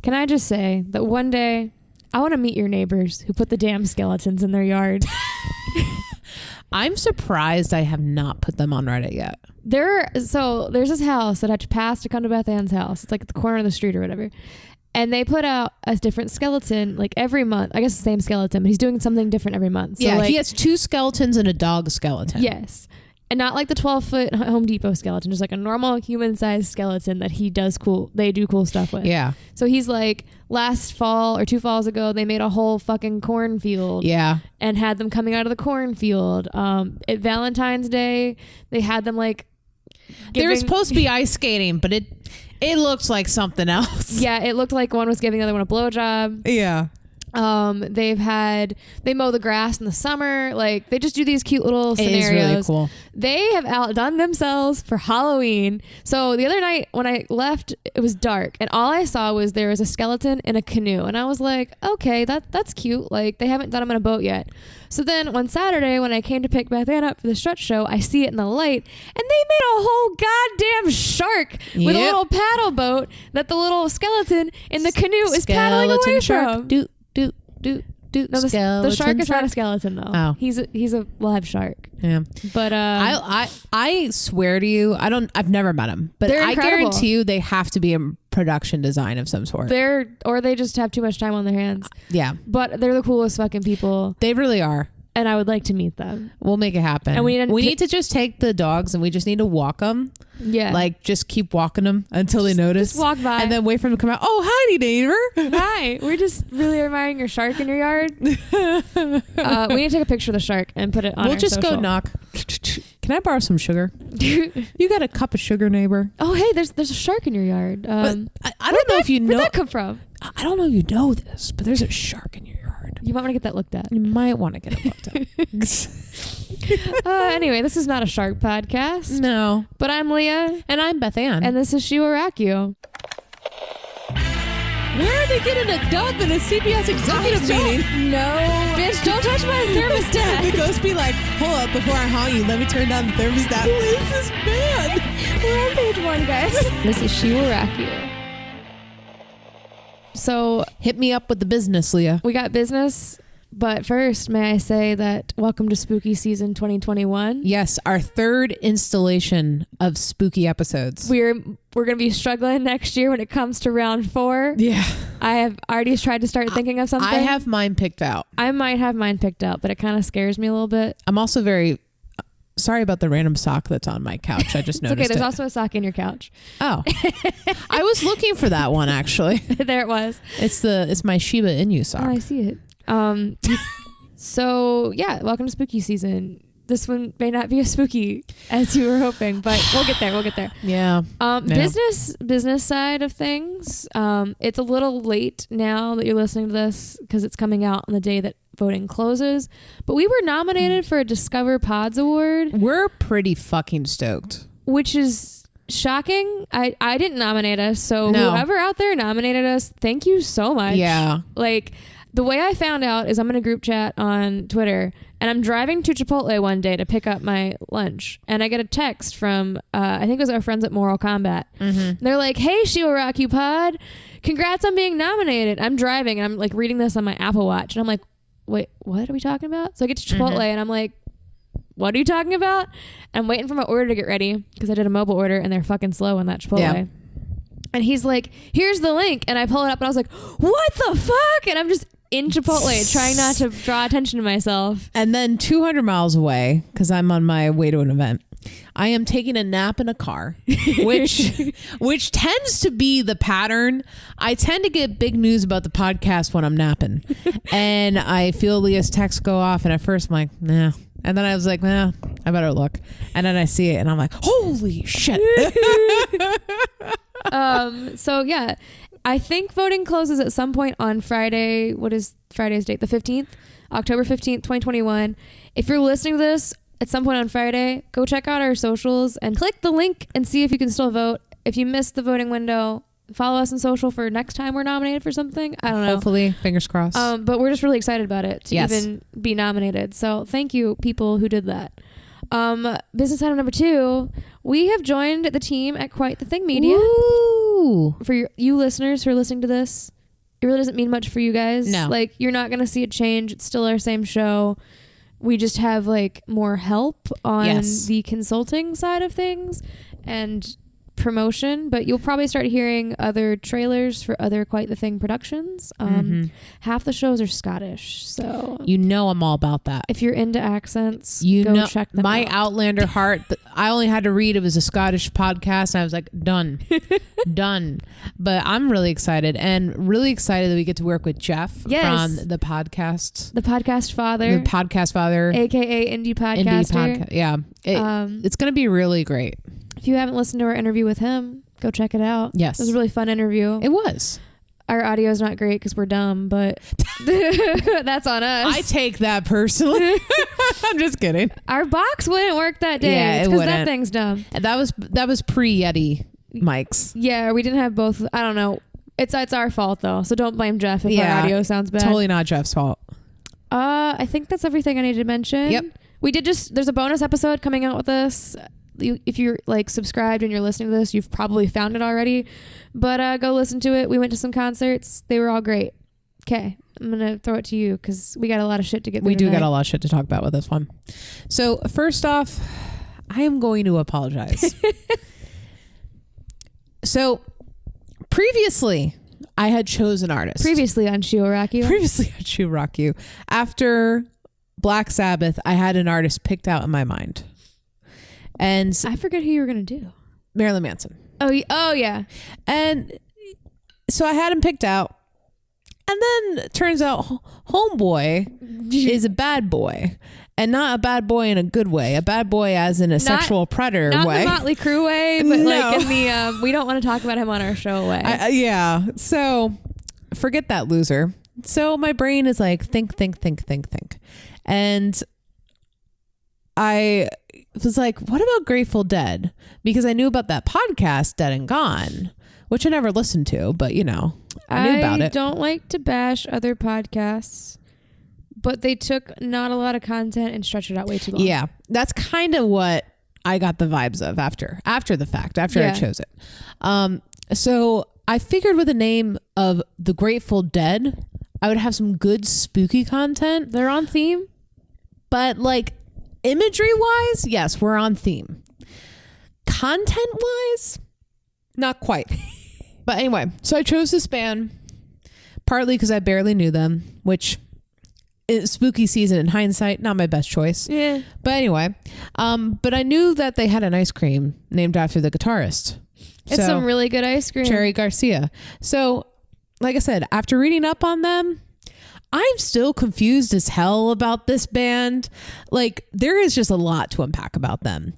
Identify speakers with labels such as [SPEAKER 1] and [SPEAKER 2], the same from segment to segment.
[SPEAKER 1] Can I just say that one day I want to meet your neighbors who put the damn skeletons in their yard?
[SPEAKER 2] I'm surprised I have not put them on Reddit yet.
[SPEAKER 1] There's this house that I had to pass to come to Bethanne's house. It's like at the corner of the street or whatever. And they put out a different skeleton like every month. I guess the same skeleton, but he's doing something different every month. So
[SPEAKER 2] He has 2 skeletons and a dog skeleton.
[SPEAKER 1] Yes. And not like the 12-foot Home Depot skeleton, just like a normal human-sized skeleton that they do cool stuff with.
[SPEAKER 2] Yeah.
[SPEAKER 1] So he's like, last fall or 2 falls ago, they made a whole fucking cornfield.
[SPEAKER 2] Yeah.
[SPEAKER 1] And had them coming out of the cornfield. At Valentine's Day, they had them like
[SPEAKER 2] They were supposed to be ice skating, but it looked like something else.
[SPEAKER 1] Yeah, it looked like one was giving the other one a blowjob.
[SPEAKER 2] Yeah.
[SPEAKER 1] They mow the grass in the summer. Like, they just do these cute little scenarios.
[SPEAKER 2] It is really cool.
[SPEAKER 1] They have outdone themselves for Halloween. So the other night when I left, it was dark, and all I saw was there was a skeleton in a canoe, and I was like, okay, that's cute. Like, they haven't done them in a boat yet. So then on Saturday when I came to pick Bethanne up for the stretch show, I see it in the light, and they made a whole goddamn shark with a little paddle boat that the little skeleton in the canoe is paddling away from. No, the shark is not a skeleton though.
[SPEAKER 2] Oh.
[SPEAKER 1] He's a live shark.
[SPEAKER 2] Yeah.
[SPEAKER 1] But
[SPEAKER 2] I swear to you, I've never met him, but
[SPEAKER 1] they're
[SPEAKER 2] I
[SPEAKER 1] incredible.
[SPEAKER 2] guarantee you they have to be a production design of some sort.
[SPEAKER 1] Or they just have too much time on their hands.
[SPEAKER 2] Yeah.
[SPEAKER 1] But they're the coolest fucking people.
[SPEAKER 2] They really are.
[SPEAKER 1] And I would like to meet them.
[SPEAKER 2] We'll make it happen.
[SPEAKER 1] And we
[SPEAKER 2] need to just take the dogs and we just need to walk them.
[SPEAKER 1] Yeah.
[SPEAKER 2] Like, just keep walking them until they notice.
[SPEAKER 1] Just walk by.
[SPEAKER 2] And then wait for them to come out. Oh, howdy, neighbor.
[SPEAKER 1] Hi. We're just really admiring your shark in your yard. We need to take a picture of the shark and put it on
[SPEAKER 2] We'll just
[SPEAKER 1] social.
[SPEAKER 2] go knock. Can I borrow some sugar? You got a cup of sugar, neighbor?
[SPEAKER 1] Oh, hey, there's a shark in your yard.
[SPEAKER 2] But I don't know if you know.
[SPEAKER 1] Where'd that come from?
[SPEAKER 2] I don't know if you know this, but there's a shark in your yard.
[SPEAKER 1] You might want to get that looked at.
[SPEAKER 2] You might want to get it looked at.
[SPEAKER 1] Anyway, this is not a shark podcast.
[SPEAKER 2] No.
[SPEAKER 1] But I'm Leah.
[SPEAKER 2] And I'm Bethanne.
[SPEAKER 1] And this is She Will Rack You.
[SPEAKER 2] Where are they getting a dub in a CBS executive meeting?
[SPEAKER 1] No. Bitch, don't touch my thermostat.
[SPEAKER 2] The ghost be like, hold up, before I haunt you, let me turn down the thermostat. Who is this band?
[SPEAKER 1] We're on page 1, guys. This is She Will Rack You. So,
[SPEAKER 2] hit me up with the business, Leah.
[SPEAKER 1] We got business. But first, may I say that welcome to Spooky Season 2021.
[SPEAKER 2] Yes, our 3rd installation of spooky episodes.
[SPEAKER 1] We're going to be struggling next year when it comes to round 4.
[SPEAKER 2] Yeah.
[SPEAKER 1] I have already tried to start thinking of something.
[SPEAKER 2] I have mine picked out.
[SPEAKER 1] I might have mine picked out, but it kind of scares me a little bit.
[SPEAKER 2] I'm also very sorry about the random sock that's on my couch. I just noticed
[SPEAKER 1] okay, there's also a sock in your couch.
[SPEAKER 2] Oh. I was looking for that one, actually.
[SPEAKER 1] There it was.
[SPEAKER 2] It's my Shiba Inu sock.
[SPEAKER 1] Oh, I see it. So yeah, welcome to Spooky Season. This one may not be as spooky as you were hoping, but we'll get there.
[SPEAKER 2] Yeah.
[SPEAKER 1] Business side of things. It's a little late now that you're listening to this because it's coming out on the day that voting closes, but we were nominated for a Discover Pods Award.
[SPEAKER 2] We're pretty fucking stoked.
[SPEAKER 1] Which is shocking. I didn't nominate us, so whoever out there nominated us, thank you so much.
[SPEAKER 2] Yeah.
[SPEAKER 1] Like, the way I found out is I'm in a group chat on Twitter, and I'm driving to Chipotle one day to pick up my lunch, and I get a text from, I think it was our friends at Moral Combat. Mm-hmm. They're like, hey, She Will Rock You Pod, congrats on being nominated. I'm driving, and I'm like reading this on my Apple Watch, and I'm like, wait, what are we talking about? So I get to Chipotle, and I'm like, what are you talking about? I'm waiting for my order to get ready, because I did a mobile order, and they're fucking slow in that Chipotle. Yeah. And he's like, here's the link. And I pull it up and I was like, what the fuck? And I'm just in Chipotle trying not to draw attention to myself.
[SPEAKER 2] And then 200 miles away, because I'm on my way to an event, I am taking a nap in a car, which tends to be the pattern. I tend to get big news about the podcast when I'm napping. And I feel Leah's text go off. And at first I'm like, nah. And then I was like, nah, I better look. And then I see it and I'm like, holy shit.
[SPEAKER 1] So yeah, I think voting closes at some point on Friday. What is Friday's date? The 15th, October 15th, 2021. If you're listening to this at some point on Friday, go check out our socials and click the link and see if you can still vote. If you missed the voting window, follow us on social for next time we're nominated for something. I don't know.
[SPEAKER 2] Hopefully, fingers crossed.
[SPEAKER 1] But we're just really excited about it to even be nominated. So thank you, people who did that. Business item number 2, we have joined the team at Quite the Thing Media.
[SPEAKER 2] Ooh.
[SPEAKER 1] For you listeners who are listening to this, it really doesn't mean much for you guys.
[SPEAKER 2] No.
[SPEAKER 1] Like, you're not going to see a change. It's still our same show. We just have like more help on the consulting side of things and promotion, but you'll probably start hearing other trailers for other Quite the Thing productions. Half the shows are Scottish, so
[SPEAKER 2] I'm all about that.
[SPEAKER 1] if you're into accents,
[SPEAKER 2] go
[SPEAKER 1] check them
[SPEAKER 2] my
[SPEAKER 1] out.
[SPEAKER 2] Outlander heart. I only had to read it was a Scottish podcast, and I was like, done. But I'm really excited and really excited that we get to work with Jeff from the podcast
[SPEAKER 1] father, aka indie podcaster.
[SPEAKER 2] It's gonna be really great.
[SPEAKER 1] If you haven't listened to our interview with him, go check it out.
[SPEAKER 2] Yes,
[SPEAKER 1] it was a really fun interview.
[SPEAKER 2] It was.
[SPEAKER 1] Our audio is not great because we're dumb, but that's on us.
[SPEAKER 2] I take that personally. I'm just kidding.
[SPEAKER 1] Our box wouldn't work that day.
[SPEAKER 2] Yeah,
[SPEAKER 1] it's because that thing's dumb.
[SPEAKER 2] That was pre-Yeti mics.
[SPEAKER 1] Yeah, we didn't have both. I don't know. It's our fault though, so don't blame Jeff if our audio sounds bad.
[SPEAKER 2] Totally not Jeff's fault.
[SPEAKER 1] I think that's everything I need to mention.
[SPEAKER 2] Yep.
[SPEAKER 1] We did there's a bonus episode coming out with us. If you're like subscribed and you're listening to this, you've probably found it already, but go listen to it. We went to some concerts. They were all great. Okay, I'm gonna throw it to you because we got a lot of shit to get through.
[SPEAKER 2] We do
[SPEAKER 1] tonight.
[SPEAKER 2] got a lot of shit to talk about with this one. So first off, I am going to apologize. So previously I had chosen artist.
[SPEAKER 1] Previously on She'll Rock You. After Black Sabbath, I had an artist picked out in my mind. And I forget who you were going to do.
[SPEAKER 2] Marilyn Manson.
[SPEAKER 1] Oh yeah.
[SPEAKER 2] And so I had him picked out. And then it turns out Homeboy is a bad boy. And not a bad boy in a good way. A bad boy as in a sexual predator
[SPEAKER 1] not
[SPEAKER 2] way.
[SPEAKER 1] Not the Motley Crue way, but like in the we don't want to talk about him on our show way.
[SPEAKER 2] Yeah. So forget that loser. So my brain is like, think. And I was like, what about Grateful Dead? Because I knew about that podcast, Dead and Gone, which I never listened to, but I knew about it.
[SPEAKER 1] I don't like to bash other podcasts, but they took not a lot of content and stretched it out way too long.
[SPEAKER 2] Yeah, that's kind of what I got the vibes of after the fact, I chose it. So I figured with the name of the Grateful Dead, I would have some good spooky content.
[SPEAKER 1] They're on theme,
[SPEAKER 2] but like imagery wise, yes, we're on theme. Content wise, not quite. But anyway, so I chose this band partly because I barely knew them, which is spooky season in hindsight, not my best choice.
[SPEAKER 1] Yeah.
[SPEAKER 2] But anyway, but I knew that they had an ice cream named after the guitarist.
[SPEAKER 1] It's some really good ice cream.
[SPEAKER 2] Cherry Garcia. So, like I said, after reading up on them, I'm still confused as hell about this band. Like, there is just a lot to unpack about them.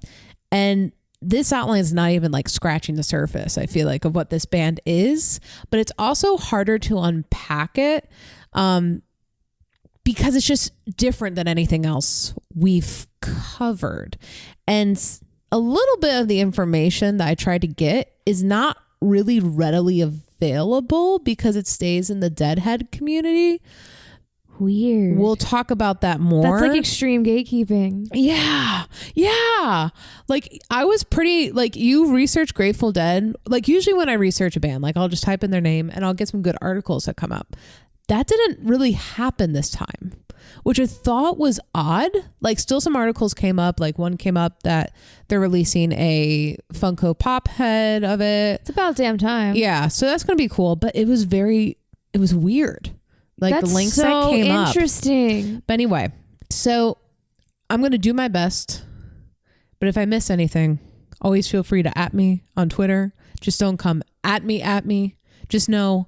[SPEAKER 2] And this outline is not even like scratching the surface, I feel like, of what this band is. But it's also harder to unpack it because it's just different than anything else we've covered. And a little bit of the information that I tried to get is not really readily available because it stays in the Deadhead community.
[SPEAKER 1] Weird.
[SPEAKER 2] We'll talk about that more.
[SPEAKER 1] That's like extreme gatekeeping.
[SPEAKER 2] Yeah. Like I was pretty, like you research Grateful Dead. Like usually when I research a band, like I'll just type in their name and I'll get some good articles that come up. That didn't really happen this time, which I thought was odd. Like still some articles came up, like one came up that they're releasing a Funko Pop head of it.
[SPEAKER 1] It's about damn time.
[SPEAKER 2] Yeah. So that's going to be cool. But it was weird. Like
[SPEAKER 1] that's
[SPEAKER 2] the links
[SPEAKER 1] so
[SPEAKER 2] that came up.
[SPEAKER 1] Interesting.
[SPEAKER 2] But anyway, so I'm going to do my best. But if I miss anything, always feel free to @ me on Twitter. Just don't come at me. Just know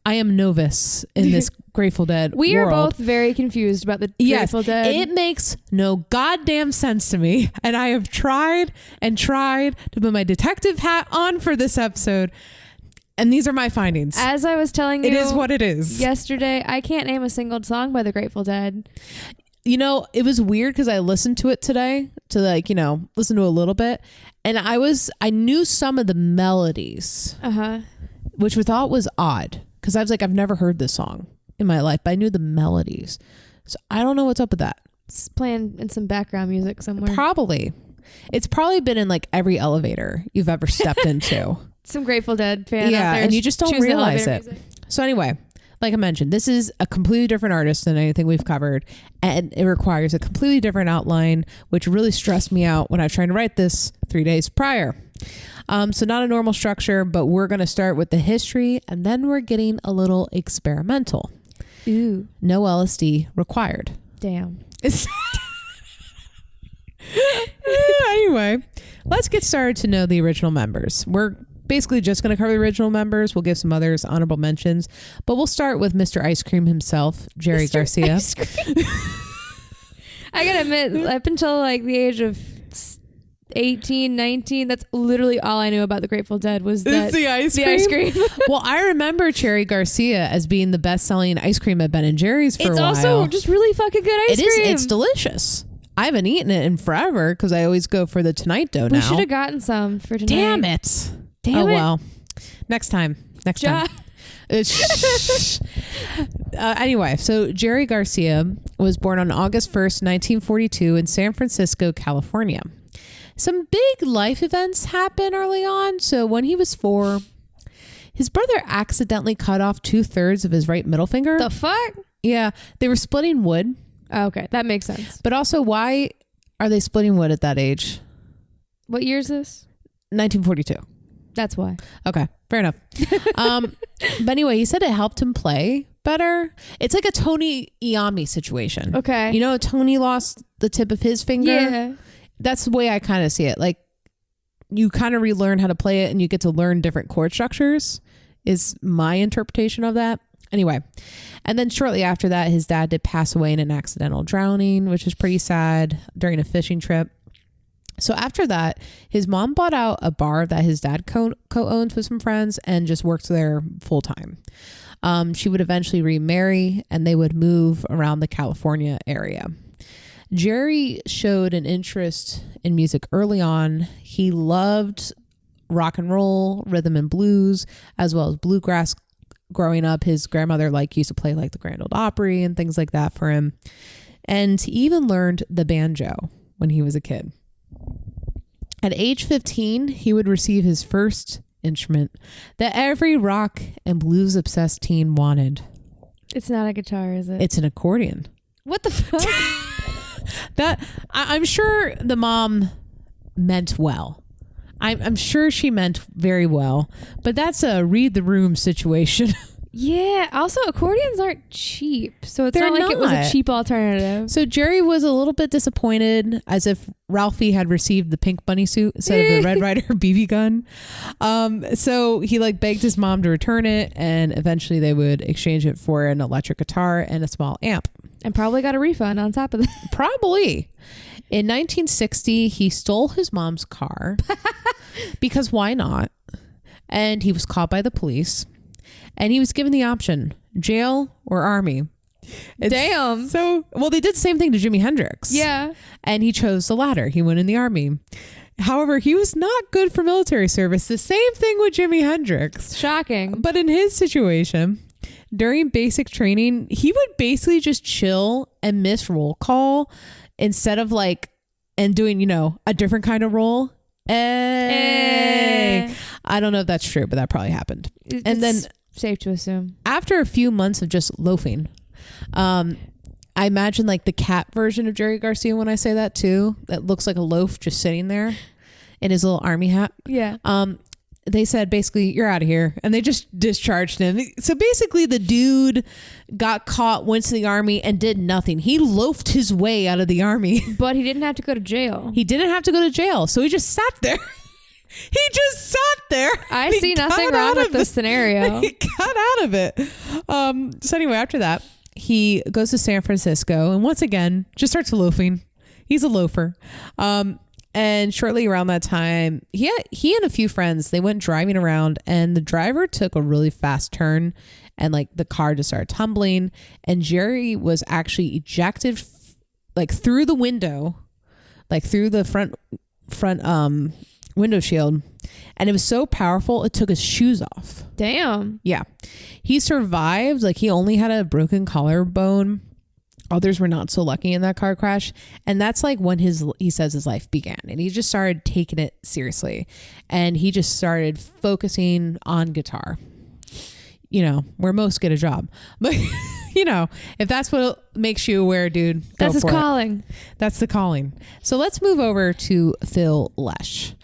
[SPEAKER 2] I am novice in this Grateful Dead
[SPEAKER 1] We
[SPEAKER 2] world.
[SPEAKER 1] are both very confused about the Grateful Dead.
[SPEAKER 2] It makes no goddamn sense to me. And I have tried to put my detective hat on for this episode. And these are my findings.
[SPEAKER 1] As I was telling you,
[SPEAKER 2] it is what it is.
[SPEAKER 1] Yesterday, I can't name a single song by the Grateful Dead.
[SPEAKER 2] You know, it was weird because I listened to it today to listen to a little bit. And I knew some of the melodies, which I thought was odd because I was like, I've never heard this song in my life, but I knew the melodies. So I don't know what's up with that.
[SPEAKER 1] playing in some background music somewhere.
[SPEAKER 2] Probably. It's probably been in like every elevator you've ever stepped into.
[SPEAKER 1] Some Grateful Dead fan out
[SPEAKER 2] Yeah,
[SPEAKER 1] there.
[SPEAKER 2] and you just don't
[SPEAKER 1] choosing
[SPEAKER 2] realize it.
[SPEAKER 1] elevator music.
[SPEAKER 2] So anyway, like I mentioned, this is a completely different artist than anything we've covered, and it requires a completely different outline, which really stressed me out when I was trying to write this 3 days prior. So not a normal structure, but we're going to start with the history, and then we're getting a little experimental.
[SPEAKER 1] Ooh.
[SPEAKER 2] No LSD required.
[SPEAKER 1] Damn.
[SPEAKER 2] Anyway, let's get started to know the original members. We're basically just going to cover the original members. We'll give some others honorable mentions, but we'll start with Mr. Ice Cream himself, Cherry Garcia.
[SPEAKER 1] I gotta admit, up until like the age of 18, 19, that's literally all I knew about the Grateful Dead was that
[SPEAKER 2] the ice cream. Well, I remember Cherry Garcia as being the best-selling ice cream at Ben & Jerry's for a while.
[SPEAKER 1] It's also just really fucking good ice cream.
[SPEAKER 2] It's delicious. I haven't eaten it in forever because I always go for the Tonight Dough now.
[SPEAKER 1] We should have gotten some for tonight.
[SPEAKER 2] Damn it.
[SPEAKER 1] Damn it.
[SPEAKER 2] Well. Next time. Anyway, so Cherry Garcia was born on August 1st, 1942 in San Francisco, California. Some big life events happened early on. So when he was 4, his brother accidentally cut off 2/3 of his right middle finger.
[SPEAKER 1] The fuck?
[SPEAKER 2] Yeah. They were splitting wood.
[SPEAKER 1] Oh, okay, that makes sense.
[SPEAKER 2] But also, why are they splitting wood at that age?
[SPEAKER 1] What year is this?
[SPEAKER 2] 1942.
[SPEAKER 1] That's why.
[SPEAKER 2] Okay, fair enough. But anyway, he said it helped him play better. It's like a Tony Iommi situation.
[SPEAKER 1] Okay.
[SPEAKER 2] You know, Tony lost the tip of his finger.
[SPEAKER 1] Yeah.
[SPEAKER 2] That's the way I kind of see it. Like, you kind of relearn how to play it and you get to learn different chord structures is my interpretation of that. Anyway, and then shortly after that, his dad did pass away in an accidental drowning, which is pretty sad, during a fishing trip. So after that, his mom bought out a bar that his dad co-owned with some friends and just worked there full time. She would eventually remarry and they would move around the California area. Jerry showed an interest in music early on. He loved rock and roll, rhythm and blues, as well as bluegrass. Growing up, his grandmother used to play the Grand Ole Opry and things like that for him. And he even learned the banjo when he was a kid. At age 15, he would receive his first instrument that every rock and blues obsessed teen wanted.
[SPEAKER 1] It's not a guitar, is it?
[SPEAKER 2] It's an accordion.
[SPEAKER 1] What the fuck?
[SPEAKER 2] I'm sure the mom meant well. I'm sure she meant very well, but that's a read the room situation.
[SPEAKER 1] Yeah. Also, accordions aren't cheap, so it's
[SPEAKER 2] They're
[SPEAKER 1] not like it was
[SPEAKER 2] not.
[SPEAKER 1] a cheap alternative.
[SPEAKER 2] So Jerry was a little bit disappointed, as if Ralphie had received the pink bunny suit instead of the Red Ryder BB gun. So he begged his mom to return it, and eventually they would exchange it for an electric guitar and a small amp.
[SPEAKER 1] And probably got a refund on top of that.
[SPEAKER 2] Probably. In 1960, he stole his mom's car because why not? And he was caught by the police. And he was given the option, jail or army.
[SPEAKER 1] Damn.
[SPEAKER 2] So, well, they did the same thing to Jimi Hendrix.
[SPEAKER 1] Yeah.
[SPEAKER 2] And he chose the latter. He went in the army. However, he was not good for military service. The same thing with Jimi Hendrix.
[SPEAKER 1] Shocking.
[SPEAKER 2] But in his situation, during basic training, he would basically just chill and miss roll call instead of and doing, a different kind of roll. I don't know if that's true, but that probably happened. And then
[SPEAKER 1] safe to assume
[SPEAKER 2] after a few months of just loafing, I imagine the cat version of Cherry Garcia when I say that too, that looks like a loaf just sitting there in his little army hat.
[SPEAKER 1] Yeah.
[SPEAKER 2] They said basically, you're out of here, and they just discharged him. So basically the dude got caught, went to the army, and did nothing. He loafed his way out of the army.
[SPEAKER 1] But he didn't have to go to jail.
[SPEAKER 2] He didn't have to go to jail, so he just sat there. He just sat there.
[SPEAKER 1] I see nothing wrong with this scenario.
[SPEAKER 2] He got out of it. So anyway, after that, he goes to San Francisco and once again just starts loafing. He's a loafer. And shortly around that time, he and a few friends, they went driving around, and the driver took a really fast turn, and the car just started tumbling, and Jerry was actually ejected through the window, through the front window shield, and it was so powerful it took his shoes off.
[SPEAKER 1] Damn.
[SPEAKER 2] Yeah. He survived. He only had a broken collarbone. Others were not so lucky in that car crash. And that's like when he says his life began. And he just started taking it seriously. And he just started focusing on guitar. You know, where most get a job. But, you know, if that's what makes you aware, dude,
[SPEAKER 1] that's his calling.
[SPEAKER 2] That's the calling. So let's move over to Phil Lesch.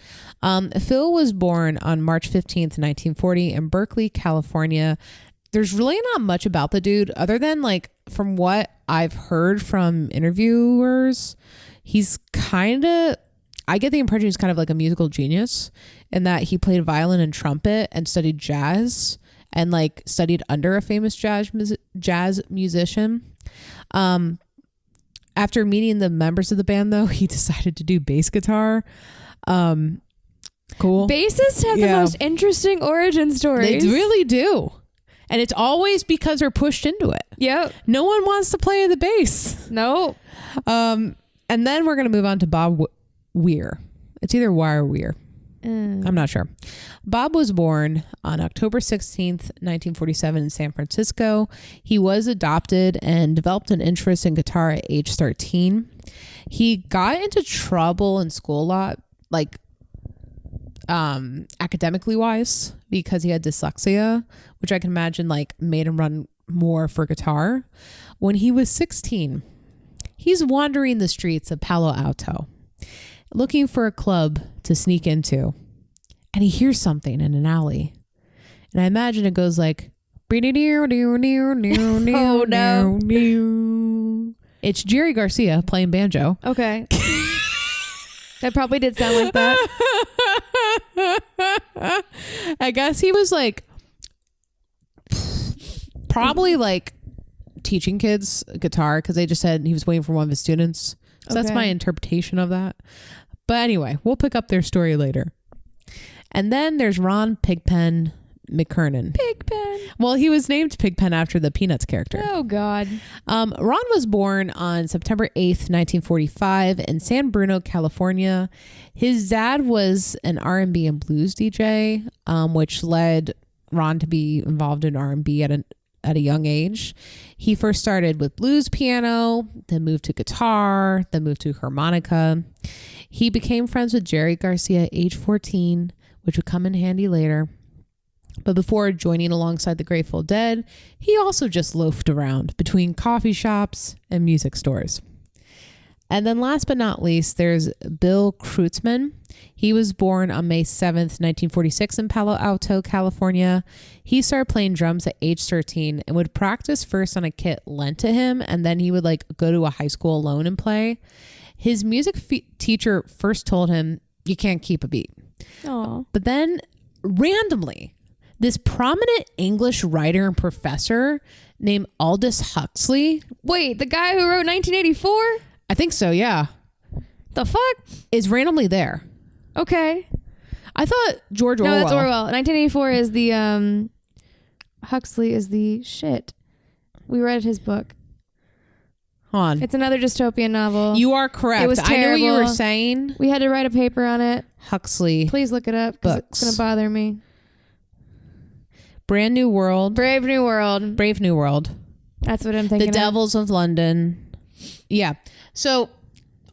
[SPEAKER 2] Phil was born on March 15th, 1940 in Berkeley, California. There's really not much about the dude other than like from what I've heard from interviewers, he's kind of, I get the impression he's kind of like a musical genius in that he played violin and trumpet and studied jazz and like studied under a famous jazz musician. After meeting the members of the band though, he decided to do bass guitar. Cool.
[SPEAKER 1] Bassists have the most interesting origin stories.
[SPEAKER 2] They really do. And it's always because they're pushed into it.
[SPEAKER 1] Yep.
[SPEAKER 2] No one wants to play the bass.
[SPEAKER 1] No.
[SPEAKER 2] And then we're going to move on to Bob Weir. It's either Weir or Weir. I'm not sure. Bob was born on October 16th, 1947 in San Francisco. He was adopted and developed an interest in guitar at age 13. He got into trouble in school a lot, like academically wise, because he had dyslexia, which I can imagine like made him run more for guitar. When he was 16, he's wandering the streets of Palo Alto looking for a club to sneak into, and he hears something in an alley, and I imagine it goes like oh no, it's Cherry Garcia playing banjo.
[SPEAKER 1] Okay. That probably did sound like that.
[SPEAKER 2] I guess he was like probably like teaching kids guitar because they just said he was waiting for one of his students. So that's my interpretation of that. But anyway, we'll pick up their story later. And then there's Ron Pigpen McKernan.
[SPEAKER 1] Pigpen.
[SPEAKER 2] Well, he was named Pigpen after the Peanuts character.
[SPEAKER 1] Oh, God.
[SPEAKER 2] Ron was born on September 8th, 1945 in San Bruno, California. His dad was an R&B and blues DJ, which led Ron to be involved in R&B at a young age. He first started with blues piano, then moved to guitar, then moved to harmonica. He became friends with Cherry Garcia at age 14, which would come in handy later. But before joining alongside the Grateful Dead, he also just loafed around between coffee shops and music stores. And then last but not least, there's Bill Kruetzman. He was born on May 7th, 1946 in Palo Alto, California. He started playing drums at age 13 and would practice first on a kit lent to him, and then he would like go to a high school alone and play. His music teacher first told him, "You can't keep a beat."
[SPEAKER 1] Aww.
[SPEAKER 2] But then randomly, this prominent English writer and professor named Aldous Huxley.
[SPEAKER 1] Wait, the guy who wrote 1984?
[SPEAKER 2] I think so, yeah.
[SPEAKER 1] The fuck?
[SPEAKER 2] Is randomly there.
[SPEAKER 1] Okay.
[SPEAKER 2] I thought George Orwell.
[SPEAKER 1] No, that's Orwell. 1984 is the, Huxley is the shit. We read his book.
[SPEAKER 2] Hold on.
[SPEAKER 1] It's another dystopian novel.
[SPEAKER 2] You are correct.
[SPEAKER 1] It was terrible.
[SPEAKER 2] I knew what you were saying.
[SPEAKER 1] We had to write a paper on it.
[SPEAKER 2] Huxley.
[SPEAKER 1] Please look it up because it's going to bother me.
[SPEAKER 2] Brand New World.
[SPEAKER 1] Brave New World.
[SPEAKER 2] Brave New World.
[SPEAKER 1] That's what I'm thinking.
[SPEAKER 2] The Devils of London. Yeah. So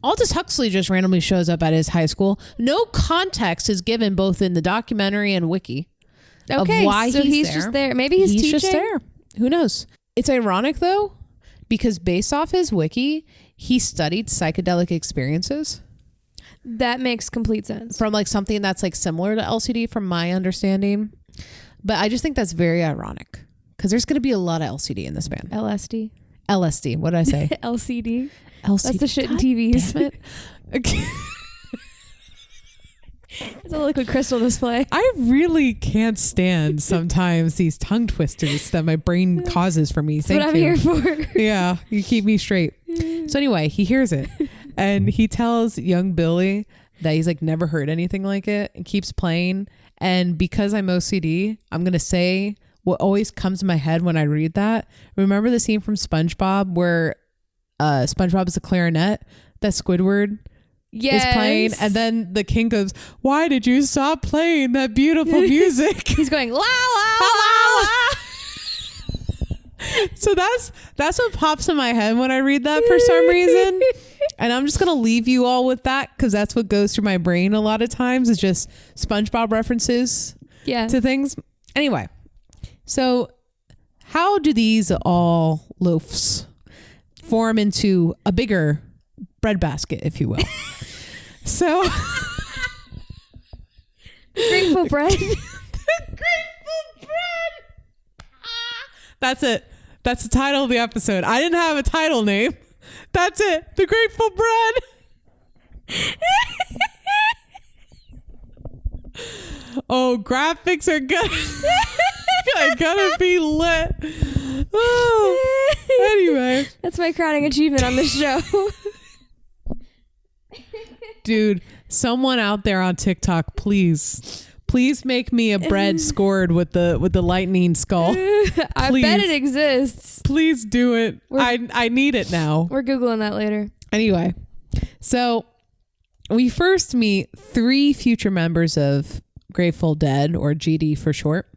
[SPEAKER 2] Aldous Huxley just randomly shows up at his high school. No context is given both in the documentary and wiki of why
[SPEAKER 1] so he's
[SPEAKER 2] there.
[SPEAKER 1] just there. Maybe he's teaching.
[SPEAKER 2] Just there. Who knows? It's ironic though, because based off his wiki, he studied psychedelic experiences.
[SPEAKER 1] That makes complete sense.
[SPEAKER 2] From like something that's like similar to LCD from my understanding. But I just think that's very ironic because there's going to be a lot of LCD in this band.
[SPEAKER 1] LSD.
[SPEAKER 2] What did I say?
[SPEAKER 1] LCD.
[SPEAKER 2] LCD.
[SPEAKER 1] That's the shit in TVs.
[SPEAKER 2] Damn it. Okay.
[SPEAKER 1] It's a liquid crystal display.
[SPEAKER 2] I really can't stand sometimes these tongue twisters that my brain causes for me.
[SPEAKER 1] That's what I'm here for.
[SPEAKER 2] Yeah, you keep me straight. So anyway, he hears it and he tells young Billy that he's like never heard anything like it and keeps playing. And because I'm OCD, I'm going to say what always comes to my head when I read that. Remember the scene from SpongeBob where SpongeBob is a clarinet that Squidward is playing? And then the king goes, "Why did you stop playing that beautiful music?"
[SPEAKER 1] He's going, la, la, la, la.
[SPEAKER 2] So that's what pops in my head when I read that for some reason. And I'm just going to leave you all with that because that's what goes through my brain a lot of times is just SpongeBob references to things. Anyway, so how do these all loaves form into a bigger breadbasket, if you will? So...
[SPEAKER 1] Grateful bread.
[SPEAKER 2] Grateful bread. That's it. That's the title of the episode. I didn't have a title name. That's it. The Grateful Bread. Oh, graphics are gonna be lit. Oh, anyway,
[SPEAKER 1] that's my crowning achievement on this show.
[SPEAKER 2] Dude, someone out there on TikTok, please make me a bread scored with the lightning skull.
[SPEAKER 1] I bet it exists.
[SPEAKER 2] Please do it. I need it now.
[SPEAKER 1] We're Googling that later.
[SPEAKER 2] Anyway, so we first meet 3 future members of Grateful Dead, or GD for short.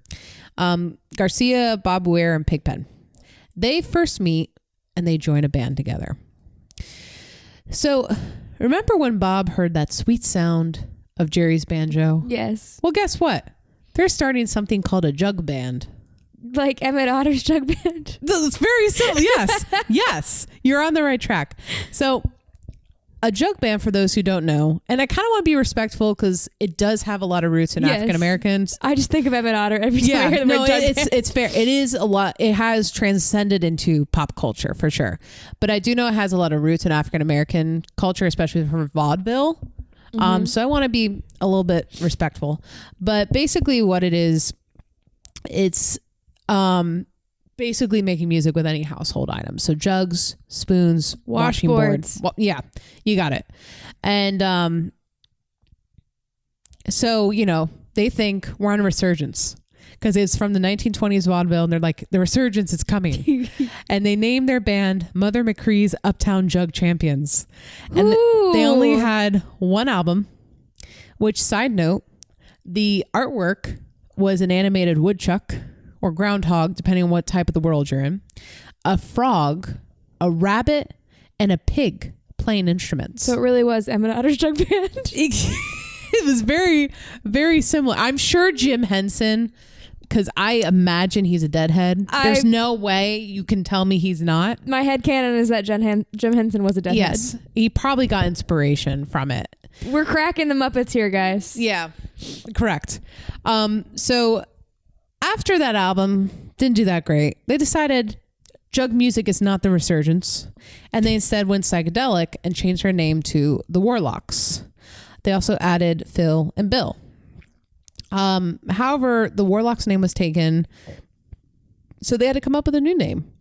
[SPEAKER 2] Garcia, Bob Weir, and Pigpen. They first meet and they join a band together. So remember when Bob heard that sweet sound of Jerry's banjo?
[SPEAKER 1] Yes.
[SPEAKER 2] Well, guess what? They're starting something called a jug band.
[SPEAKER 1] Like Emmett Otter's jug band?
[SPEAKER 2] It's very simple. Yes. Yes. You're on the right track. So a jug band, for those who don't know, and I kind of want to be respectful because it does have a lot of roots in African Americans.
[SPEAKER 1] I just think of Emmett Otter every time I hear the word jug band.
[SPEAKER 2] It's fair. It is a lot. It has transcended into pop culture for sure. But I do know it has a lot of roots in African American culture, especially for vaudeville. Mm-hmm. So I want to be a little bit respectful. But basically what it is, it's basically making music with any household item. So jugs, spoons, washing boards. Well, yeah, you got it. And so, they think we're on a resurgence because it's from the 1920s vaudeville and they're like, the resurgence is coming. And they named their band Mother McCree's Uptown Jug Champions. And they only had one album, which, side note, the artwork was an animated woodchuck or groundhog, depending on what type of the world you're in, a frog, a rabbit, and a pig playing instruments.
[SPEAKER 1] So it really was Emmett Otter's jug band.
[SPEAKER 2] It was very, very similar. I'm sure Jim Henson, because I imagine he's a Deadhead. There's no way you can tell me he's not.
[SPEAKER 1] My headcanon is that Jim Henson was a Deadhead.
[SPEAKER 2] Yes. He probably got inspiration from it.
[SPEAKER 1] We're cracking the Muppets here, guys.
[SPEAKER 2] Yeah, correct. So after that album didn't do that great, they decided jug music is not the resurgence, and they instead went psychedelic and changed their name to the Warlocks. They also added Phil and Bill. However, the Warlocks name was taken, so they had to come up with a new name.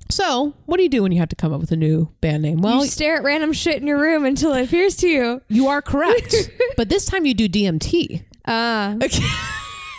[SPEAKER 2] So what do you do when you have to come up with a new band name? Well,
[SPEAKER 1] you stare at random shit in your room until it appears to you.
[SPEAKER 2] You are correct. But this time you do DMT. Okay.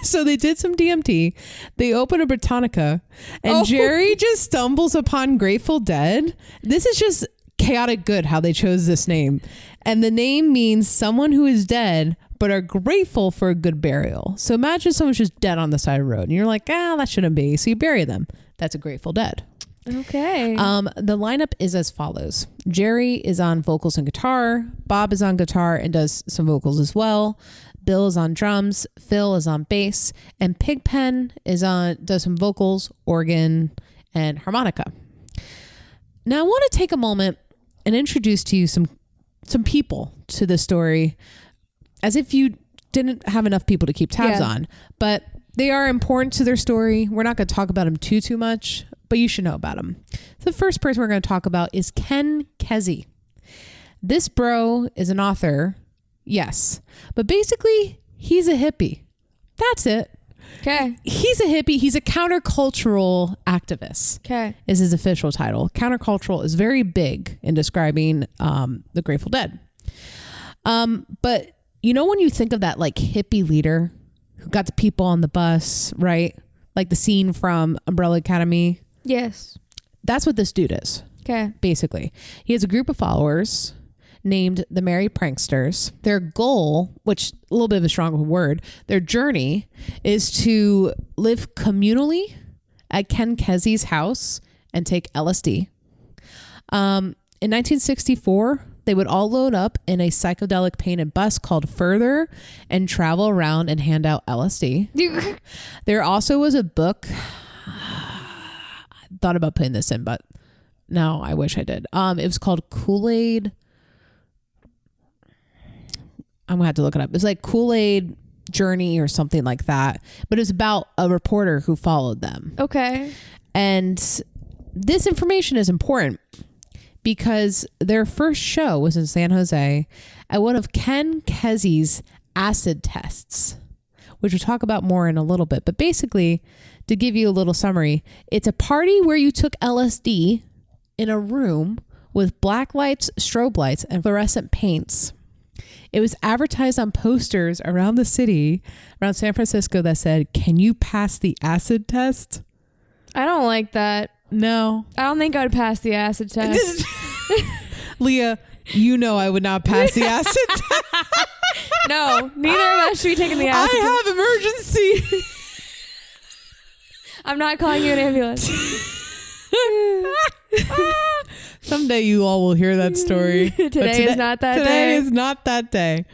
[SPEAKER 2] So they did some DMT. They open a Britannica, and Jerry just stumbles upon Grateful Dead. This is just chaotic good how they chose this name. And the name means someone who is dead but are grateful for a good burial. So imagine someone's just dead on the side of the road and you're like, that shouldn't be. So you bury them. That's a Grateful Dead.
[SPEAKER 1] Okay.
[SPEAKER 2] The lineup is as follows. Jerry is on vocals and guitar. Bob is on guitar and does some vocals as well. Bill is on drums. Phil is on bass. And Pigpen does some vocals, organ, and harmonica. Now I want to take a moment and introduce to you some people to the story, as if you didn't have enough people to keep tabs on, but they are important to their story. We're not going to talk about them too much, but you should know about them. So the first person we're going to talk about is Kezzie. This bro is an author, yes, but basically he's a hippie. That's it.
[SPEAKER 1] Okay.
[SPEAKER 2] He's a hippie. He's a countercultural activist.
[SPEAKER 1] Okay.
[SPEAKER 2] Is his official title. Countercultural is very big in describing the Grateful Dead. But when you think of that like hippie leader who got the people on the bus, right? Like the scene from Umbrella Academy.
[SPEAKER 1] Yes.
[SPEAKER 2] That's what this dude is.
[SPEAKER 1] Okay.
[SPEAKER 2] Basically. He has a group of followers named the Merry Pranksters. Their goal, which a little bit of a strong word, their journey is to live communally at Ken Kezzie's house and take LSD. In 1964, they would all load up in a psychedelic painted bus called Further and travel around and hand out LSD. There also was a book. I thought about putting this in, but no, I wish I did. It was called Kool-Aid. I'm going to have to look it up. It's like Kool-Aid Journey or something like that. But it was about a reporter who followed them.
[SPEAKER 1] Okay.
[SPEAKER 2] And this information is important because their first show was in San Jose at one of Ken Kezzie's acid tests, which we'll talk about more in a little bit. But basically, to give you a little summary, it's a party where you took LSD in a room with black lights, strobe lights, and fluorescent paints. It was advertised on posters around the city, around San Francisco, that said, "Can you pass the acid test?"
[SPEAKER 1] I don't like that.
[SPEAKER 2] No.
[SPEAKER 1] I don't think I would pass the acid test.
[SPEAKER 2] Leah, you know I would not pass the acid test.
[SPEAKER 1] No, neither of us should be taking the acid test.
[SPEAKER 2] I have emergency.
[SPEAKER 1] I'm not calling you an ambulance.
[SPEAKER 2] Someday you all will hear that story.
[SPEAKER 1] Today is not that day.
[SPEAKER 2] Today is not that day.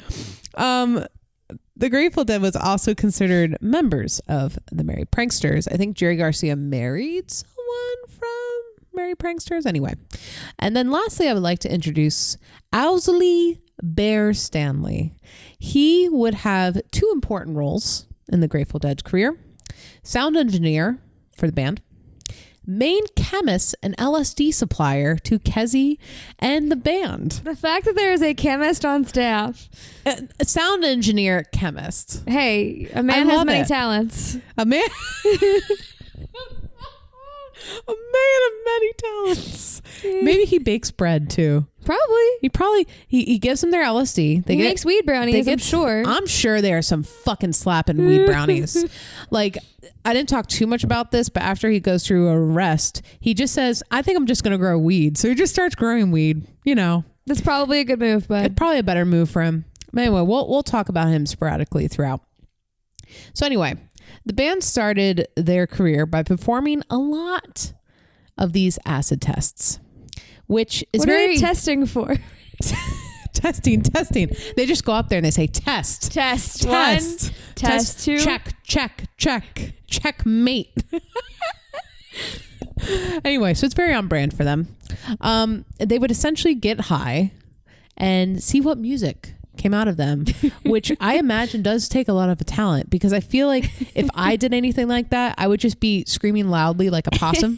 [SPEAKER 2] The Grateful Dead was also considered members of the Merry Pranksters. I think Cherry Garcia married someone from Merry Pranksters. Anyway. And then lastly, I would like to introduce Owlsley Bear Stanley. He would have two important roles in the Grateful Dead's career. Sound engineer for the band. Main chemist and LSD supplier to Kezzie and the band.
[SPEAKER 1] The fact that there is a chemist on staff.
[SPEAKER 2] A sound engineer chemist.
[SPEAKER 1] Hey, a man has many talents.
[SPEAKER 2] A man... A man of many talents. Maybe he bakes bread too.
[SPEAKER 1] Probably.
[SPEAKER 2] He gives them their LSD.
[SPEAKER 1] He makes weed brownies, I'm sure.
[SPEAKER 2] I'm sure there are some fucking slapping weed brownies. Like, I didn't talk too much about this, but after he goes through arrest, he just says, "I think I'm just going to grow weed." So he just starts growing weed, you know.
[SPEAKER 1] That's probably a good move, but
[SPEAKER 2] it's probably a better move for him. But anyway, we'll talk about him sporadically throughout. So anyway, the band started their career by performing a lot of these acid tests, which is
[SPEAKER 1] what
[SPEAKER 2] very...
[SPEAKER 1] are you testing for?
[SPEAKER 2] testing. They just go up there and they say, test.
[SPEAKER 1] One, test two.
[SPEAKER 2] Checkmate. Anyway, so it's very on brand for them. They would essentially get high and see what music came out of them, which I imagine does take a lot of talent, because I feel like if I did anything like that, I would just be screaming loudly like a possum.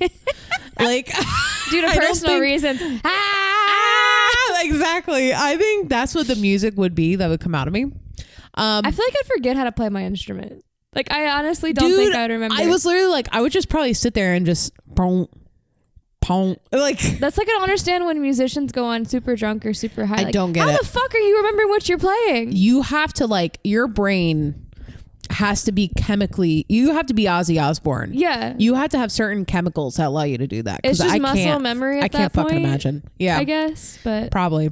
[SPEAKER 2] Like,
[SPEAKER 1] due to personal reasons.
[SPEAKER 2] Exactly. I think that's what the music would be that would come out of me.
[SPEAKER 1] I feel like I'd forget how to play my instrument. Like, I honestly don't think I'd remember.
[SPEAKER 2] I was literally like, I would just probably sit there and just like,
[SPEAKER 1] that's like, I don't understand when musicians go on super drunk or super high.
[SPEAKER 2] I don't get it.
[SPEAKER 1] How the fuck are you remembering what you're playing?
[SPEAKER 2] You have to, like, your brain has to be chemically, you have to be Ozzy Osbourne.
[SPEAKER 1] Yeah.
[SPEAKER 2] You have to have certain chemicals that allow you to do that.
[SPEAKER 1] It's just muscle memory at that point.
[SPEAKER 2] I can't fucking imagine. Yeah.
[SPEAKER 1] I guess, but.
[SPEAKER 2] Probably.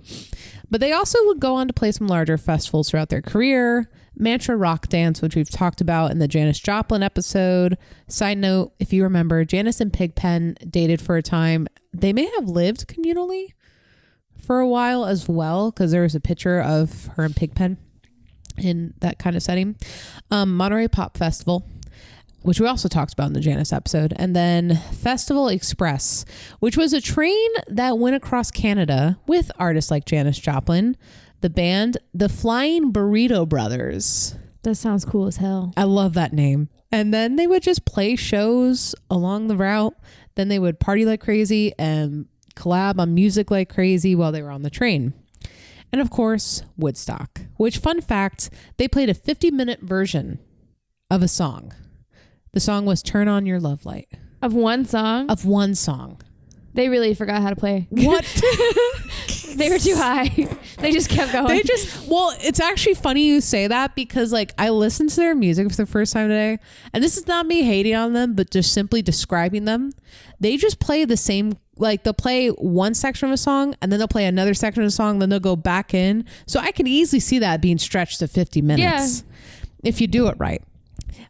[SPEAKER 2] But they also would go on to play some larger festivals throughout their career. Mantra Rock Dance, which we've talked about in the Janis Joplin episode. Side note, if you remember, Janis and Pigpen dated for a time. They may have lived communally for a while as well, because there was a picture of her and Pigpen in that kind of setting. Monterey Pop Festival, which we also talked about in the Janis episode. And then Festival Express, which was a train that went across Canada with artists like Janis Joplin, the band, the Flying Burrito Brothers.
[SPEAKER 1] That sounds cool as hell.
[SPEAKER 2] I love that name. And then they would just play shows along the route. Then they would party like crazy and collab on music like crazy while they were on the train. And of course, Woodstock, which, fun fact, they played a 50-minute version of a song. The song was Turn On Your Love Light.
[SPEAKER 1] Of one song?
[SPEAKER 2] Of one song.
[SPEAKER 1] They really forgot how to play.
[SPEAKER 2] What?
[SPEAKER 1] They were too high. They just kept going.
[SPEAKER 2] Well, it's actually funny you say that, because like I listened to their music for the first time today, and this is not me hating on them, but just simply describing them. They just play the same, like they'll play one section of a song and then they'll play another section of a song, then they'll go back in. So I can easily see that being stretched to 50 minutes if you do it right.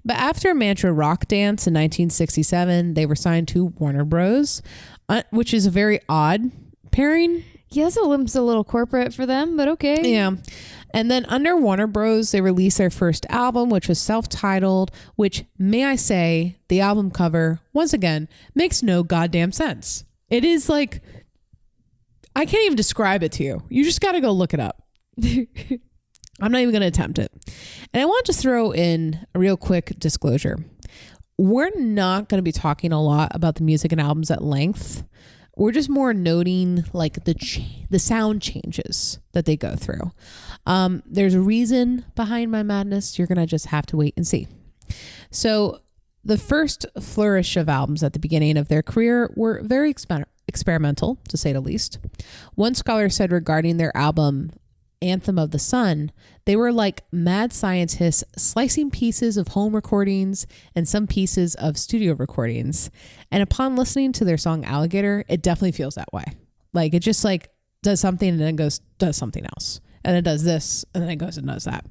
[SPEAKER 2] But after Mantra Rock Dance in 1967, they were signed to Warner Bros., which is a very odd pairing.
[SPEAKER 1] Yeah, it's a little corporate for them, but okay.
[SPEAKER 2] Yeah. And then under Warner Bros., they released their first album, which was self-titled, which, may I say, the album cover, once again, makes no goddamn sense. It is like, I can't even describe it to you. You just got to go look it up. I'm not even going to attempt it. And I want to throw in a real quick disclosure. We're not going to be talking a lot about the music and albums at length. We're just more noting like the sound changes that they go through. There's a reason behind my madness. You're going to just have to wait and see. So the first flourish of albums at the beginning of their career were very experimental, to say the least. One scholar said regarding their album Anthem of the Sun, they were like mad scientists slicing pieces of home recordings and some pieces of studio recordings. And upon listening to their song Alligator, it definitely feels that way. Like it just like does something and then does something else. And it does this and then it goes and does that.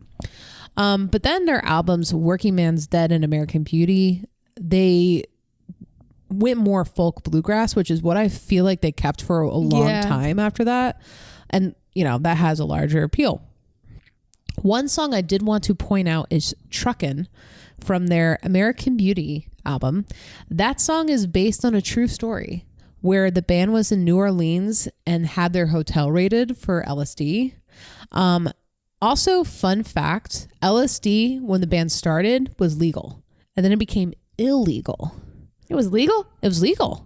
[SPEAKER 2] But then their albums Working Man's Dead and American Beauty, they went more folk bluegrass, which is what I feel like they kept for a long time after that. And you know, that has a larger appeal. One song I did want to point out is Truckin' from their American Beauty album. That song is based on a true story where the band was in New Orleans and had their hotel raided for LSD. Also, fun fact, LSD, when the band started, was legal. And then it became illegal.
[SPEAKER 1] It was legal?
[SPEAKER 2] It was legal.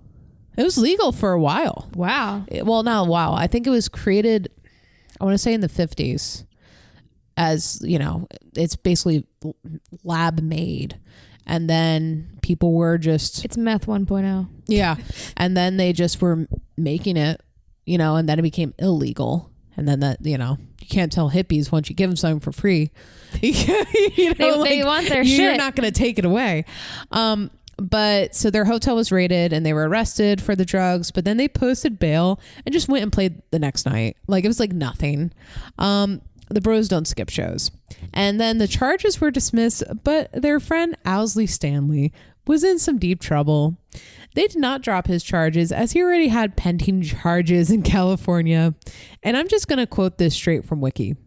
[SPEAKER 2] It was legal for a while.
[SPEAKER 1] Wow.
[SPEAKER 2] Well, not a while. I think it was created, I want to say in the 50s, as, you know, it's basically lab made. And then people were just...
[SPEAKER 1] It's meth 1.0.
[SPEAKER 2] Yeah. And then they just were making it, you know, and then it became illegal. And then that, you know, you can't tell hippies once you give them something for free. You know,
[SPEAKER 1] they want their shit.
[SPEAKER 2] You're not going to take it away. But so their hotel was raided and they were arrested for the drugs, but then they posted bail and just went and played the next night. Like it was like nothing. The bros don't skip shows. And then the charges were dismissed, but their friend Owlsley Stanley was in some deep trouble. They did not drop his charges as he already had pending charges in California. And I'm just going to quote this straight from Wiki.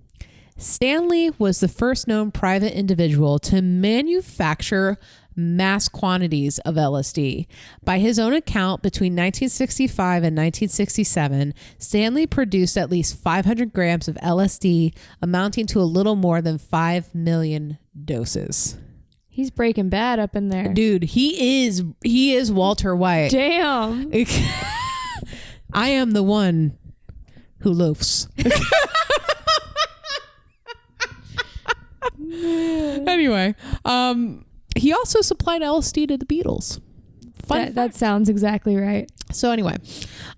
[SPEAKER 2] Stanley was the first known private individual to manufacture mass quantities of LSD. By his own account, between 1965 and 1967, Stanley produced at least 500 grams of LSD, amounting to a little more than 5 million doses.
[SPEAKER 1] He's Breaking Bad up in there.
[SPEAKER 2] Dude, he is Walter White.
[SPEAKER 1] Damn.
[SPEAKER 2] I am the one who loafs. Anyway, he also supplied LSD to the Beatles.
[SPEAKER 1] That sounds exactly right.
[SPEAKER 2] So anyway,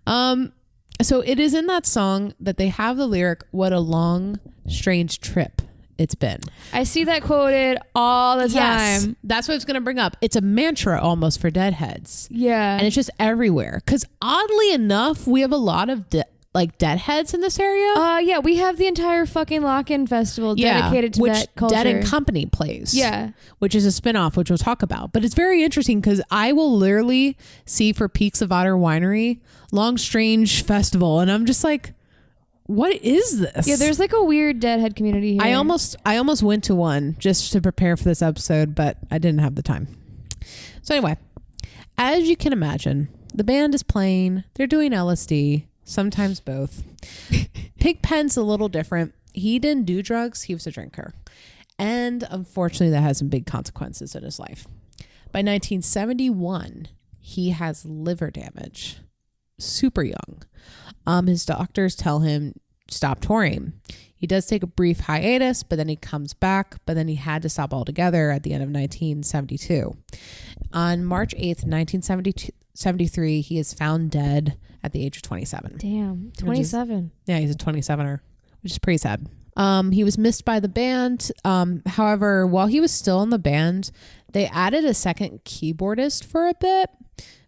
[SPEAKER 2] so it is in that song that they have the lyric, "What a long, strange trip it's been."
[SPEAKER 1] I see that quoted all the time.
[SPEAKER 2] Yes, that's what I was going to bring up. It's a mantra almost for Deadheads.
[SPEAKER 1] Yeah.
[SPEAKER 2] And it's just everywhere. Because oddly enough, we have a lot of Deadheads in this area.
[SPEAKER 1] Yeah, we have the entire fucking Lock-In Festival dedicated to that culture.
[SPEAKER 2] Dead and Company plays.
[SPEAKER 1] Yeah.
[SPEAKER 2] Which is a spinoff, which we'll talk about. But it's very interesting because I will literally see for Peaks of Otter Winery, Long Strange Festival. And I'm just like, what is this?
[SPEAKER 1] Yeah, there's like a weird Deadhead community here.
[SPEAKER 2] I almost went to one just to prepare for this episode, but I didn't have the time. So anyway, as you can imagine, the band is playing. They're doing LSD. Sometimes both. Pigpen's a little different. He didn't do drugs. He was a drinker. And unfortunately, that has some big consequences in his life. By 1971, he has liver damage. Super young. His doctors tell him, stop touring. He does take a brief hiatus, but then he comes back. But then he had to stop altogether at the end of 1972. On March 8th, 1973, he is found dead at the age of 27.
[SPEAKER 1] Damn, 27.
[SPEAKER 2] Yeah, he's a 27er, which is pretty sad. He was missed by the band. However, while he was still in the band, they added a second keyboardist for a bit,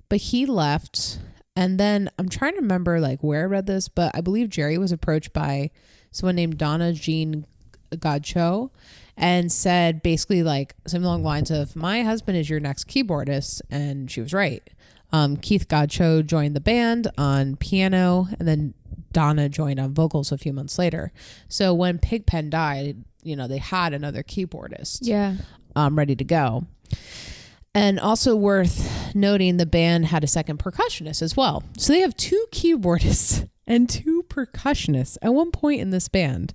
[SPEAKER 2] but he left. And then I'm trying to remember like where I read this, but I believe Jerry was approached by someone named Donna Jean Godcho, and said basically like something along the lines of, my husband is your next keyboardist. And she was right. Keith Godcho joined the band on piano, and then Donna joined on vocals a few months later. So when Pigpen died, you know, they had another keyboardist ready to go. And also worth noting, the band had a second percussionist as well. So they have 2 keyboardists and 2 percussionists at one point in this band.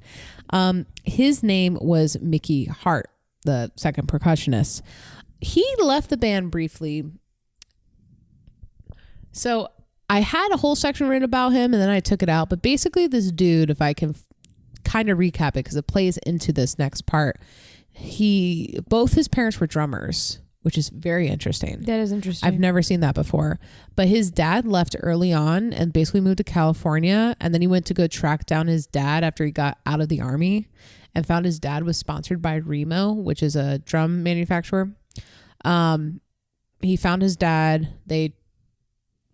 [SPEAKER 2] His name was Mickey Hart, the second percussionist. He left the band briefly. So I had a whole section written about him and then I took it out. But basically this dude, if I can kind of recap it because it plays into this next part, both his parents were drummers, which is very interesting.
[SPEAKER 1] That is interesting.
[SPEAKER 2] I've never seen that before. But his dad left early on and basically moved to California. And then he went to go track down his dad after he got out of the army, and found his dad was sponsored by Remo, which is a drum manufacturer. He found his dad. They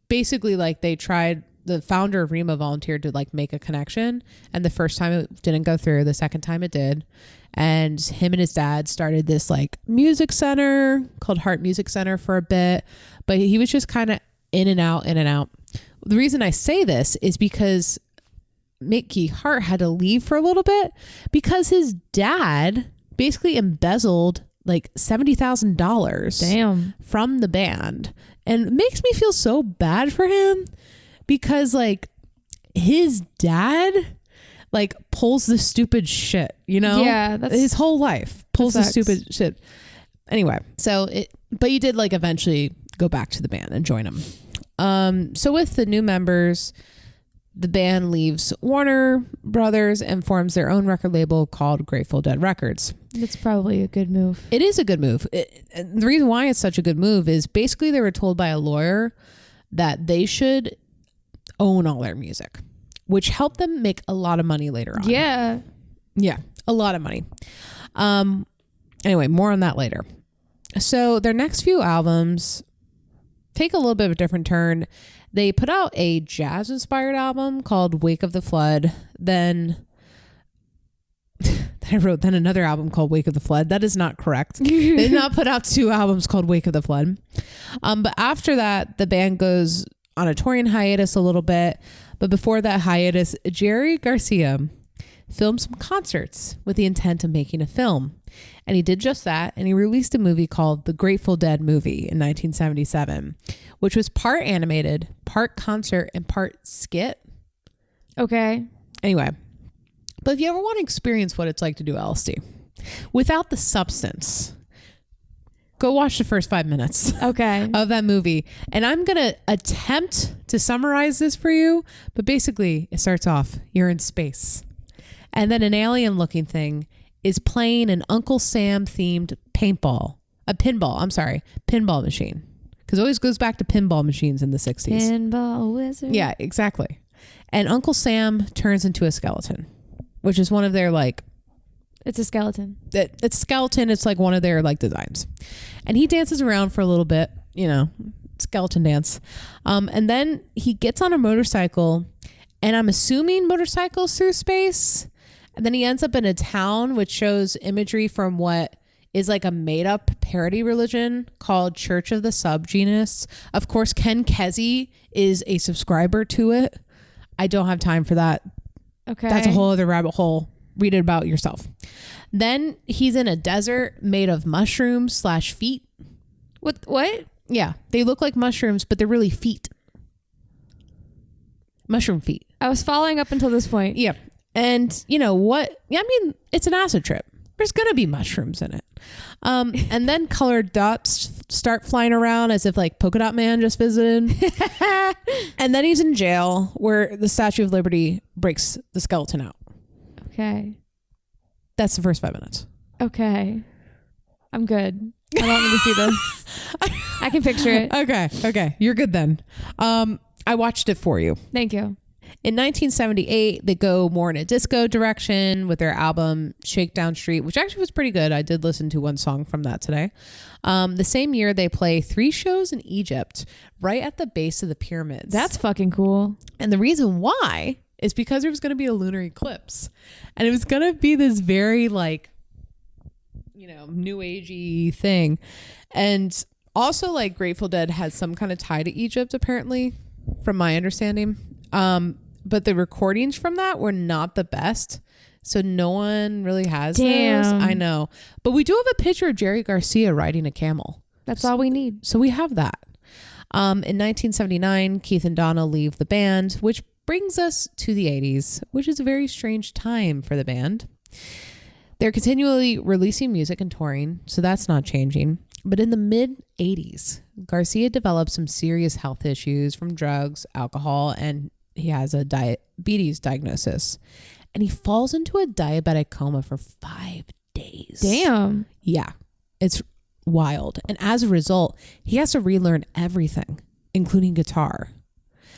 [SPEAKER 2] basically the founder of Remo volunteered to like make a connection. And the first time it didn't go through. The second time it did. And him and his dad started this like music center called Heart Music Center for a bit. But he was just kind of in and out. The reason I say this is because Mickey Hart had to leave for a little bit because his dad basically embezzled like $70,000 from the band. And it makes me feel so bad for him because like his dad like pulls the stupid shit, you know?
[SPEAKER 1] Yeah.
[SPEAKER 2] That's his whole life pulls the stupid shit. Anyway, but you did like eventually go back to the band and join them. So with the new members, the band leaves Warner Brothers and forms their own record label called Grateful Dead Records.
[SPEAKER 1] It's probably a good move.
[SPEAKER 2] It is a good move. The reason why it's such a good move is basically they were told by a lawyer that they should own all their music, which helped them make a lot of money later on.
[SPEAKER 1] Yeah.
[SPEAKER 2] Yeah, a lot of money. Anyway, more on that later. So their next few albums take a little bit of a different turn. They put out a jazz-inspired album called Wake of the Flood. Then another album called Wake of the Flood. That is not correct. They did not put out 2 albums called Wake of the Flood. But after that, the band goes on a touring hiatus a little bit. But before that hiatus, Cherry Garcia filmed some concerts with the intent of making a film. And he did just that. And he released a movie called The Grateful Dead Movie in 1977, which was part animated, part concert, and part skit.
[SPEAKER 1] Okay.
[SPEAKER 2] Anyway, but if you ever want to experience what it's like to do LSD without the substance, go watch the first 5 minutes of that movie. And I'm going to attempt to summarize this for you. But basically, it starts off, you're in space. And then an alien looking thing is playing an Uncle Sam themed pinball machine. Because it always goes back to pinball machines in the 60s.
[SPEAKER 1] Pinball wizard.
[SPEAKER 2] Yeah, exactly. And Uncle Sam turns into a skeleton, which is one of their like...
[SPEAKER 1] It's a skeleton.
[SPEAKER 2] It's skeleton. It's like one of their like designs. And he dances around for a little bit, you know, skeleton dance. And then he gets on a motorcycle, and I'm assuming motorcycles through space. And then he ends up in a town which shows imagery from what is like a made up parody religion called Church of the Subgenus. Of course, Ken Kezzie is a subscriber to it. I don't have time for that.
[SPEAKER 1] Okay.
[SPEAKER 2] That's a whole other rabbit hole. Read it about yourself. Then he's in a desert made of mushrooms / feet.
[SPEAKER 1] What?
[SPEAKER 2] Yeah. They look like mushrooms, but they're really feet. Mushroom feet.
[SPEAKER 1] I was following up until this point.
[SPEAKER 2] Yeah. And you know what? Yeah, I mean, it's an acid trip. There's going to be mushrooms in it. And then colored dots start flying around as if like Polka Dot Man just visited. And then he's in jail where the Statue of Liberty breaks the skeleton out.
[SPEAKER 1] Okay.
[SPEAKER 2] That's the first 5 minutes.
[SPEAKER 1] Okay. I'm good. I don't need to see this. I can picture it.
[SPEAKER 2] Okay. You're good then. I watched it for you.
[SPEAKER 1] Thank you.
[SPEAKER 2] In 1978, they go more in a disco direction with their album Shakedown Street, which actually was pretty good. I did listen to one song from that today. The same year, they play 3 shows in Egypt, right at the base of the pyramids.
[SPEAKER 1] That's fucking cool.
[SPEAKER 2] And the reason why is because there was going to be a lunar eclipse. And it was going to be this very like new agey thing. And also like Grateful Dead has some kind of tie to Egypt, apparently, from my understanding. But the recordings from that were not the best. So no one really has those. I know. But we do have a picture of Cherry Garcia riding a camel.
[SPEAKER 1] That's all we need.
[SPEAKER 2] So we have that. In 1979, Keith and Donna leave the band, which brings us to the 80s, which is a very strange time for the band. They're continually releasing music and touring, so that's not changing. But in the mid-80s, Garcia developed some serious health issues from drugs, alcohol, and he has a diabetes diagnosis. And he falls into a diabetic coma for 5 days.
[SPEAKER 1] Damn.
[SPEAKER 2] Yeah, it's wild. And as a result, he has to relearn everything, including guitar.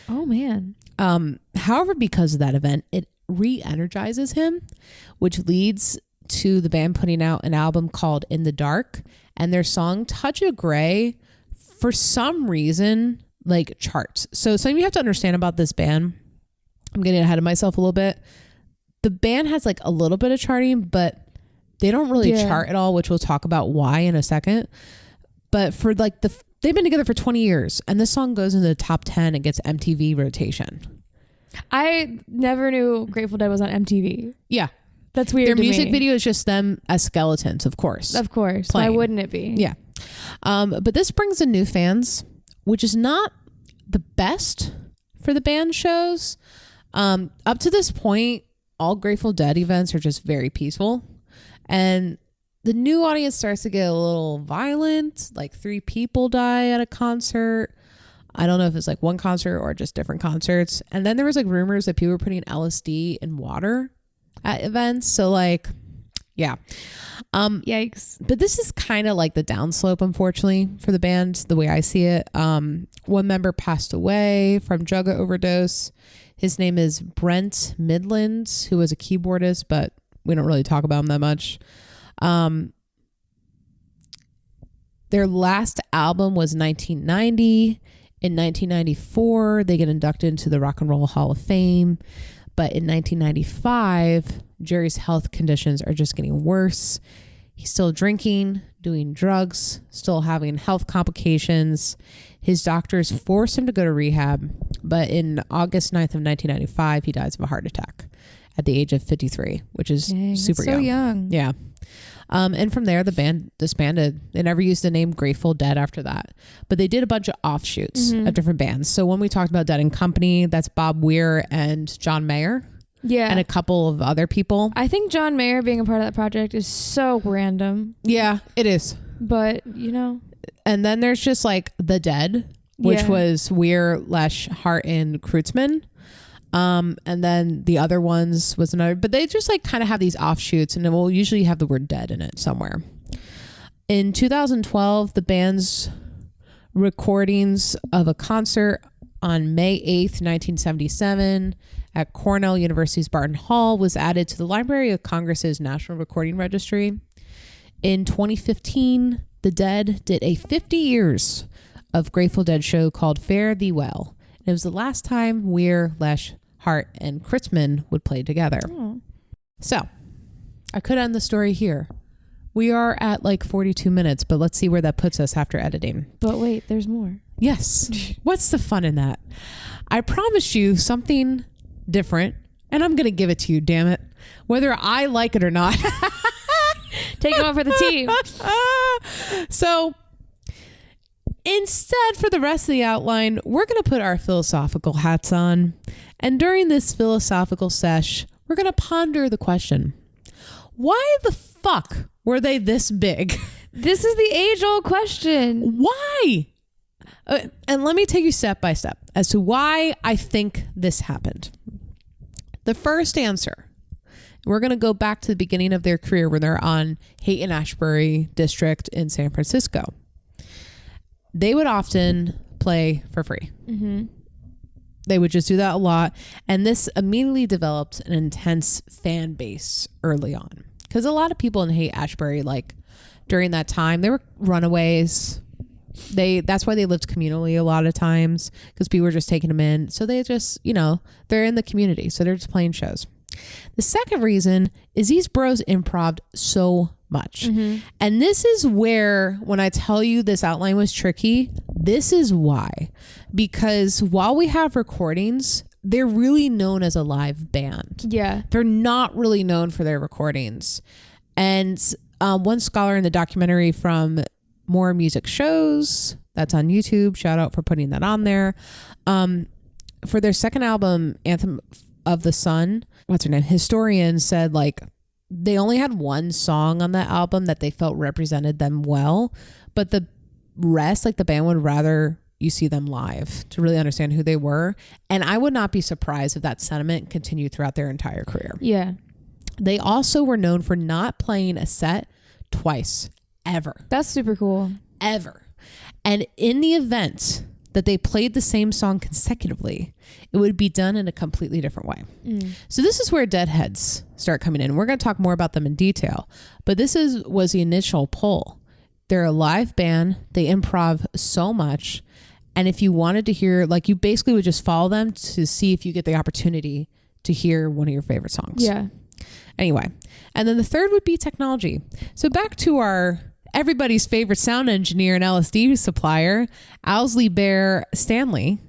[SPEAKER 1] Oh, man.
[SPEAKER 2] However, because of that event, it re-energizes him, which leads to the band putting out an album called In the Dark, and their song Touch of Grey, for some reason, like charts. So something you have to understand about this band, I'm getting ahead of myself a little bit. The band has like a little bit of charting, but they don't really chart at all, which we'll talk about why in a second. But for like they've been together for 20 years, and this song goes into the top 10 and gets MTV rotation.
[SPEAKER 1] I never knew Grateful Dead was on MTV.
[SPEAKER 2] Yeah.
[SPEAKER 1] That's weird.
[SPEAKER 2] Their
[SPEAKER 1] to
[SPEAKER 2] music
[SPEAKER 1] me.
[SPEAKER 2] video is just them as skeletons, of course.
[SPEAKER 1] Of course.
[SPEAKER 2] Playing.
[SPEAKER 1] Why wouldn't it be?
[SPEAKER 2] Yeah. But this brings in new fans, which is not the best for the band shows. Up to this point, all Grateful Dead events are just very peaceful. And the new audience starts to get a little violent. Like 3 people die at a concert. I don't know if it's like one concert or just different concerts. And then there was like rumors that people were putting LSD in water at events. So like, yeah.
[SPEAKER 1] Yikes.
[SPEAKER 2] But this is kind of like the downslope, unfortunately, for the band, the way I see it. One member passed away from drug overdose. His name is Brent Midland, who was a keyboardist, but we don't really talk about him that much. Their last album was 1990. In 1994, they get inducted into the Rock and Roll Hall of Fame. But in 1995, Jerry's health conditions are just getting worse. He's still drinking, doing drugs, still having health complications. His doctors force him to go to rehab. But in August 9th of 1995, he dies of a heart attack at the age of 53, which is super
[SPEAKER 1] so young.
[SPEAKER 2] Yeah. And from there, the band disbanded. They never used the name Grateful Dead after that. But they did a bunch of offshoots of different bands. So when we talked about Dead and Company, that's Bob Weir and John Mayer.
[SPEAKER 1] Yeah.
[SPEAKER 2] And a couple of other people.
[SPEAKER 1] I think John Mayer being a part of that project is so random.
[SPEAKER 2] Yeah, it is.
[SPEAKER 1] But,
[SPEAKER 2] And then there's just like The Dead, which was Weir, Lesch, Hart, and Kruetzman. And then the other ones was another, but they just like kind of have these offshoots, and it will usually have the word dead in it somewhere. In 2012, the band's recordings of a concert on May 8th, 1977 at Cornell University's Barton Hall was added to the Library of Congress's National Recording Registry. In 2015, the Dead did a 50 years of Grateful Dead show called Fare Thee Well. It was the last time Weir, Lesch, Hart, and Kruetzman would play together. Oh. So, I could end the story here. We are at like 42 minutes, but let's see where that puts us after editing.
[SPEAKER 1] But wait, there's more.
[SPEAKER 2] Yes. What's the fun in that? I promised you something different, and I'm going to give it to you, damn it. Whether I like it or not.
[SPEAKER 1] Take it on for the team.
[SPEAKER 2] So, instead, for the rest of the outline, we're going to put our philosophical hats on. And during this philosophical sesh, we're going to ponder the question, why the fuck were they this big?
[SPEAKER 1] This is the age-old question.
[SPEAKER 2] Why? And let me take you step by step as to why I think this happened. The first answer, we're going to go back to the beginning of their career when they're on Haight-Ashbury District in San Francisco. They would often play for free. Mm-hmm. They would just do that a lot. And this immediately developed an intense fan base early on. Because a lot of people in Haight-Ashbury, like during that time, they were runaways. That's why they lived communally a lot of times, because people were just taking them in. So they just, they're in the community. So they're just playing shows. The second reason is these bros improv'd so much. And this is where, when I tell you this outline was tricky, this is why. Because while we have recordings, they're really known as a live band.
[SPEAKER 1] Yeah.
[SPEAKER 2] They're not really known for their recordings. And one scholar in the documentary from More Music Shows, that's on YouTube, shout out for putting that on there, for their second album, Anthem of the Sun, what's her name, historian said like they only had one song on that album that they felt represented them well, but the rest, like the band would rather you see them live to really understand who they were. And I would not be surprised if that sentiment continued throughout their entire career.
[SPEAKER 1] Yeah.
[SPEAKER 2] They also were known for not playing a set twice, ever.
[SPEAKER 1] That's super cool.
[SPEAKER 2] Ever. And in the event that they played the same song consecutively, it would be done in a completely different way. So this is where Deadheads start coming in. We're going to talk more about them in detail, but this was the initial pull. They're a live band. They improv so much. And if you wanted to hear, like, you basically would just follow them to see if you get the opportunity to hear one of your favorite songs.
[SPEAKER 1] Yeah.
[SPEAKER 2] Anyway, and then the third would be technology. So back to our everybody's favorite sound engineer and LSD supplier, Owlsley Bear Stanley.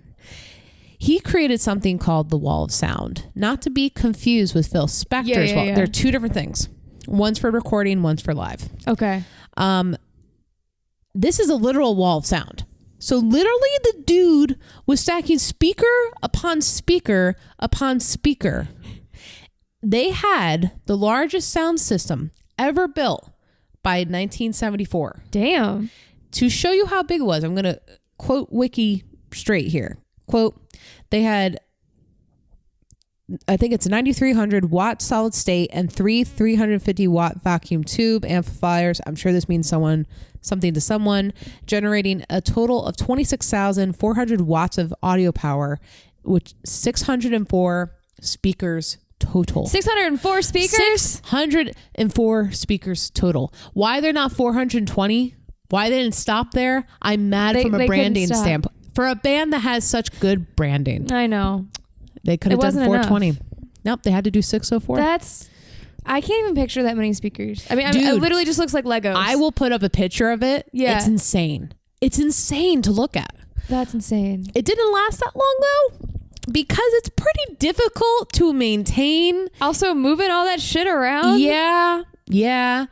[SPEAKER 2] He created something called the Wall of Sound, not to be confused with Phil Spector's wall. They're two different things. One's for recording, one's for live.
[SPEAKER 1] Okay.
[SPEAKER 2] This is a literal wall of sound. So literally the dude was stacking speaker upon speaker upon speaker. They had the largest sound system ever built by 1974.
[SPEAKER 1] Damn.
[SPEAKER 2] To show you how big it was, I'm going to quote Wiki straight here. Quote, they had, I think it's 9,300 watt solid state and 350 watt vacuum tube amplifiers. I'm sure this means something to someone, generating a total of 26,400 watts of audio power, which 604 speakers total.
[SPEAKER 1] 604 speakers?
[SPEAKER 2] 604 speakers total. Why they're not 420? Why they didn't stop there? I'm mad from a branding standpoint. For a band that has such good branding.
[SPEAKER 1] I know.
[SPEAKER 2] They could have done 420.
[SPEAKER 1] Enough.
[SPEAKER 2] Nope, they had to do 604.
[SPEAKER 1] I can't even picture that many speakers. I mean,
[SPEAKER 2] Dude,
[SPEAKER 1] it literally just looks like Legos.
[SPEAKER 2] I will put up a picture of it.
[SPEAKER 1] Yeah.
[SPEAKER 2] It's insane. It's insane to look at.
[SPEAKER 1] That's insane.
[SPEAKER 2] It didn't last that long though, because it's pretty difficult to maintain.
[SPEAKER 1] Also moving all that shit around.
[SPEAKER 2] Yeah. Yeah.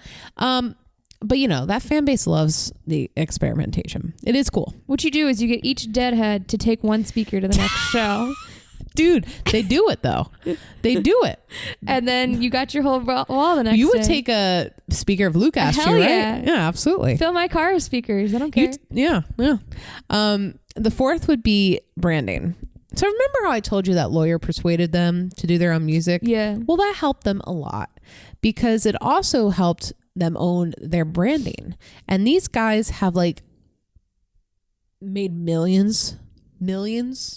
[SPEAKER 2] But you know, that fan base loves the experimentation. It is cool.
[SPEAKER 1] What you do is you get each Deadhead to take one speaker to the next show.
[SPEAKER 2] Dude, they do it though. They do it.
[SPEAKER 1] And then you got your whole wall the next day.
[SPEAKER 2] You would take a speaker of Luke Astor, right? Yeah, absolutely.
[SPEAKER 1] Fill my car with speakers. I don't care.
[SPEAKER 2] Yeah. The fourth would be branding. So remember how I told you that lawyer persuaded them to do their own music?
[SPEAKER 1] Yeah.
[SPEAKER 2] Well, that helped them a lot because it also helped them own their branding. And these guys have like made millions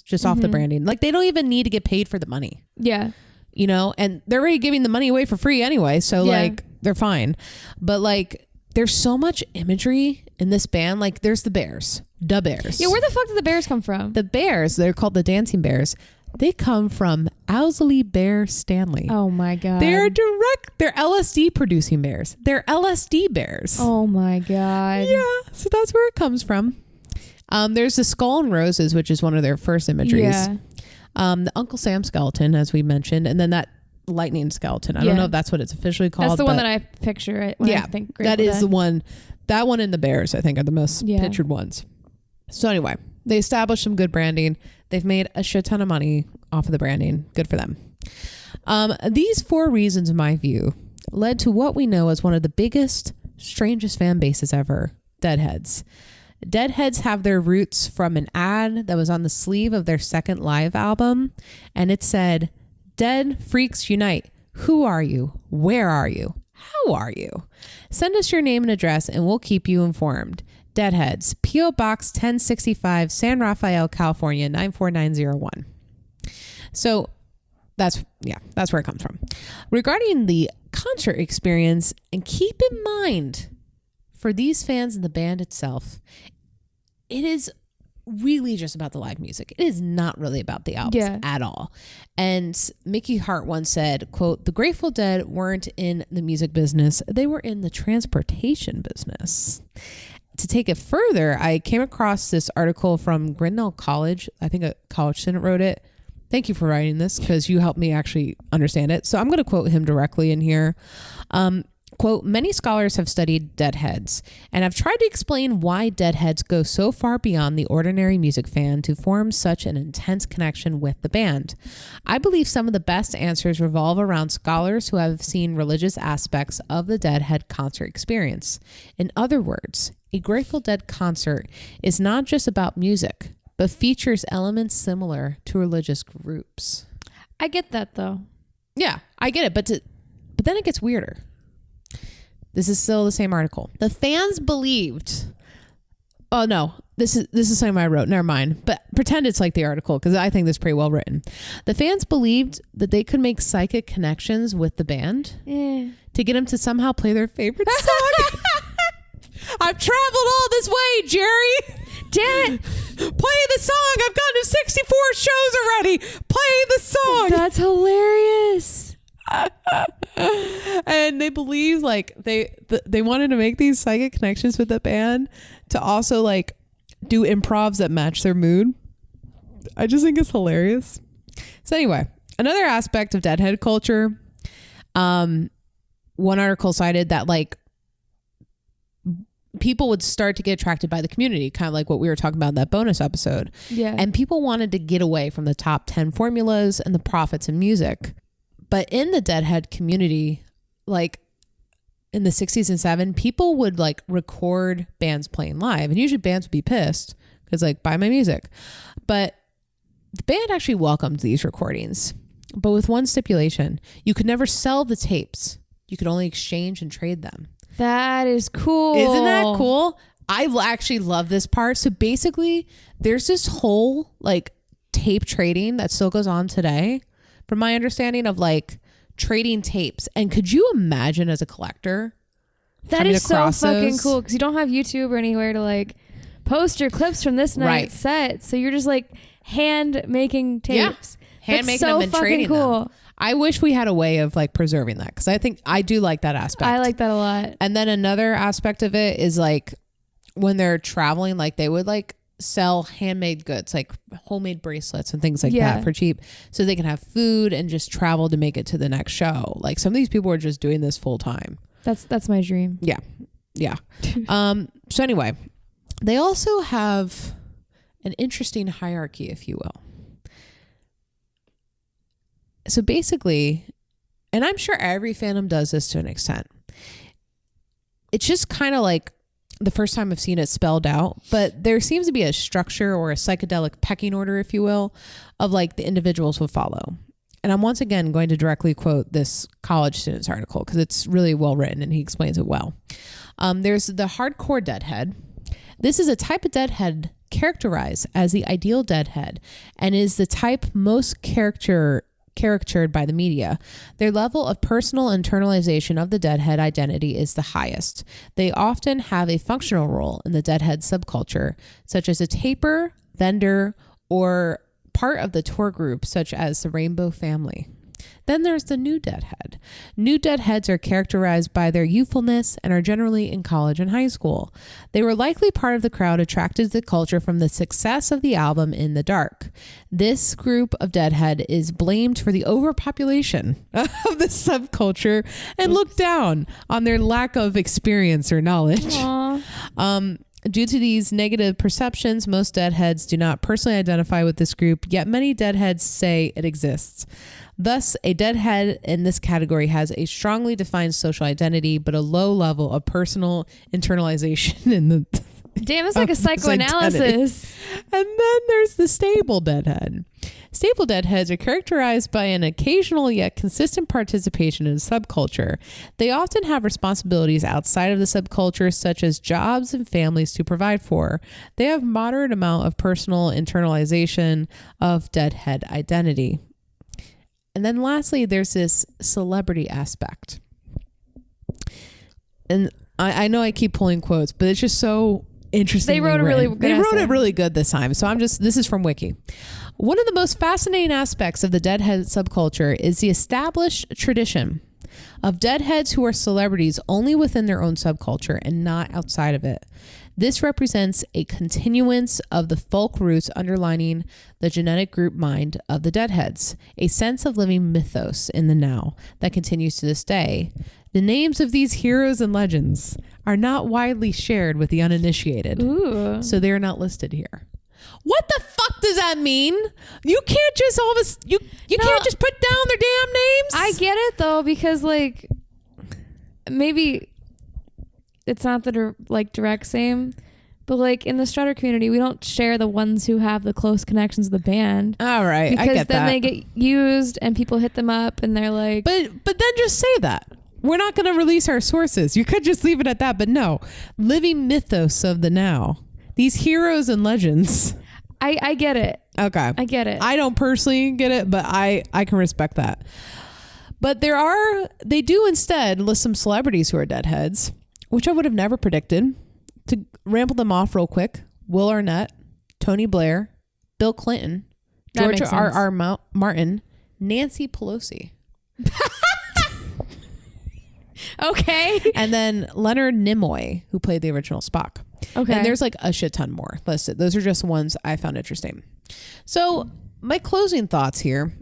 [SPEAKER 2] just off the branding. Like they don't even need to get paid for the money.
[SPEAKER 1] Yeah.
[SPEAKER 2] You know, and they're already giving the money away for free anyway. So like they're fine. But like there's so much imagery in this band. Like there's the Bears. Yeah,
[SPEAKER 1] where the fuck did the Bears come from?
[SPEAKER 2] The Bears, they're called the Dancing Bears. They come from Owlsley Bear Stanley.
[SPEAKER 1] Oh my God.
[SPEAKER 2] They're LSD producing bears. They're LSD bears.
[SPEAKER 1] Oh my God.
[SPEAKER 2] Yeah. So that's where it comes from. There's the skull and roses, which is one of their first imageries.
[SPEAKER 1] Yeah.
[SPEAKER 2] The Uncle Sam skeleton, as we mentioned, and then that lightning skeleton. I don't know if that's what it's officially called.
[SPEAKER 1] That's the one that I picture when I think Grateful
[SPEAKER 2] that is
[SPEAKER 1] Dead.
[SPEAKER 2] the one. That one and the Bears, I think, are the most pictured ones. So anyway, they established some good branding. They've made a shit ton of money off of the branding. Good for them. These four reasons, in my view, led to what we know as one of the biggest, strangest fan bases ever, Deadheads. Deadheads have their roots from an ad that was on the sleeve of their second live album, and it said, "Dead Freaks Unite. Who are you? Where are you? How are you? Send us your name and address and we'll keep you informed. Deadheads, P.O. Box 1065, San Rafael, California, 94901. So that's where it comes from. Regarding the concert experience, and keep in mind, for these fans and the band itself, it is really just about the live music. It is not really about the albums at all. And Mickey Hart once said, quote, "The Grateful Dead weren't in the music business. They were in the transportation business." To take it further, I came across this article from Grinnell College. I think a college student wrote it. Thank you for writing this because you helped me actually understand it. So I'm going to quote him directly in here. Quote, "Many scholars have studied deadheads and have tried to explain why deadheads go so far beyond the ordinary music fan to form such an intense connection with the band. I believe some of the best answers revolve around scholars who have seen religious aspects of the Deadhead concert experience. In other words, a Grateful Dead concert is not just about music, but features elements similar to religious groups."
[SPEAKER 1] I get that though.
[SPEAKER 2] Yeah, I get it. But then it gets weirder. This is still the same article. The fans believed. Oh no, this is something I wrote. Never mind. But pretend it's like the article because I think this is pretty well written. The fans believed that they could make psychic connections with the band to get them to somehow play their favorite song. I've traveled all this way, Jerry.
[SPEAKER 1] Damn it.
[SPEAKER 2] Play the song. I've gone to 64 shows already. Play the song.
[SPEAKER 1] That's hilarious.
[SPEAKER 2] And they believe like they wanted to make these psychic connections with the band to also like do improvs that match their mood. I just think it's hilarious. So anyway, another aspect of Deadhead culture, one article cited that like people would start to get attracted by the community, kind of like what we were talking about in that bonus episode.
[SPEAKER 1] Yeah.
[SPEAKER 2] And people wanted to get away from the top 10 formulas and the profits in music. But in the Deadhead community, like in the 60s and 70s, people would like record bands playing live. And usually bands would be pissed because like, buy my music. But the band actually welcomed these recordings. But with one stipulation, you could never sell the tapes. You could only exchange and trade them.
[SPEAKER 1] That is cool.
[SPEAKER 2] Isn't that cool? I actually love this part. So basically, there's this whole like tape trading that still goes on today. From my understanding of like trading tapes. And could you imagine as a collector?
[SPEAKER 1] That is so fucking cool because you don't have YouTube or anywhere to like post your clips from this night's set. So you're just like hand making tapes.
[SPEAKER 2] Yeah. Hand making them and trading them. I wish we had a way of like preserving that because I think I do like that aspect.
[SPEAKER 1] I like that a lot.
[SPEAKER 2] And then another aspect of it is like when they're traveling, like they would like sell handmade goods like homemade bracelets and things like that for cheap so they can have food and just travel to make it to the next show. Like some of these people are just doing this full time.
[SPEAKER 1] That's my dream.
[SPEAKER 2] Yeah. So anyway, they also have an interesting hierarchy, if you will. So basically, and I'm sure every fandom does this to an extent, it's just kind of like the first time I've seen it spelled out, but there seems to be a structure or a psychedelic pecking order, if you will, of like the individuals will follow. And I'm once again going to directly quote this college student's article because it's really well written and he explains it well. There's the Hardcore Deadhead. This is a type of deadhead characterized as the ideal deadhead and is the type most caricatured by the media. Their level of personal internalization of the deadhead identity is the highest. They often have a functional role in the deadhead subculture, such as a taper, vendor, or part of the tour group, such as the Rainbow Family. Then there's the new deadhead. New deadheads are characterized by their youthfulness and are generally in college and high school. They were likely part of the crowd attracted to the culture from the success of the album In the Dark. This group of deadhead is blamed for the overpopulation of the subculture and looked down on their lack of experience or knowledge. Due to these negative perceptions, most deadheads do not personally identify with this group, yet many deadheads say it exists. Thus, a deadhead in this category has a strongly defined social identity, but a low level of personal internalization in the
[SPEAKER 1] damn, it's like a psychoanalysis.
[SPEAKER 2] And then there's the stable deadhead. Stable deadheads are characterized by an occasional yet consistent participation in a subculture. They often have responsibilities outside of the subculture, such as jobs and families to provide for. They have moderate amount of personal internalization of deadhead identity. And then lastly, there's this celebrity aspect. And I know I keep pulling quotes, but it's just so interesting.
[SPEAKER 1] They wrote
[SPEAKER 2] it really good this time. So this is from Wiki. One of the most fascinating aspects of the Deadhead subculture is the established tradition of Deadheads who are celebrities only within their own subculture and not outside of it. This represents a continuance of the folk roots underlining the genetic group mind of the Deadheads, a sense of living mythos in the now that continues to this day. The names of these heroes and legends are not widely shared with the uninitiated, so they are not listed here. What the fuck does that mean? You can't just can't just put down their damn names.
[SPEAKER 1] I get it though, because like maybe it's not the direct same, but like in the Strutter community, we don't share the ones who have the close connections with the band.
[SPEAKER 2] All right,
[SPEAKER 1] because
[SPEAKER 2] I get
[SPEAKER 1] then
[SPEAKER 2] that.
[SPEAKER 1] they get used and people hit them up and they're like,
[SPEAKER 2] but then just say that. We're not going to release our sources. You could just leave it at that, but no. Living mythos of the now. These heroes and legends.
[SPEAKER 1] I get it.
[SPEAKER 2] Okay.
[SPEAKER 1] I get it.
[SPEAKER 2] I don't personally get it, but I can respect that. But they do instead list some celebrities who are Deadheads, which I would have never predicted. To ramble them off real quick: Will Arnett, Tony Blair, Bill Clinton, George R. Martin, Nancy Pelosi.
[SPEAKER 1] Okay.
[SPEAKER 2] And then Leonard Nimoy, who played the original Spock.
[SPEAKER 1] Okay.
[SPEAKER 2] And there's like a shit ton more listed. Those are just ones I found interesting. So my closing thoughts here.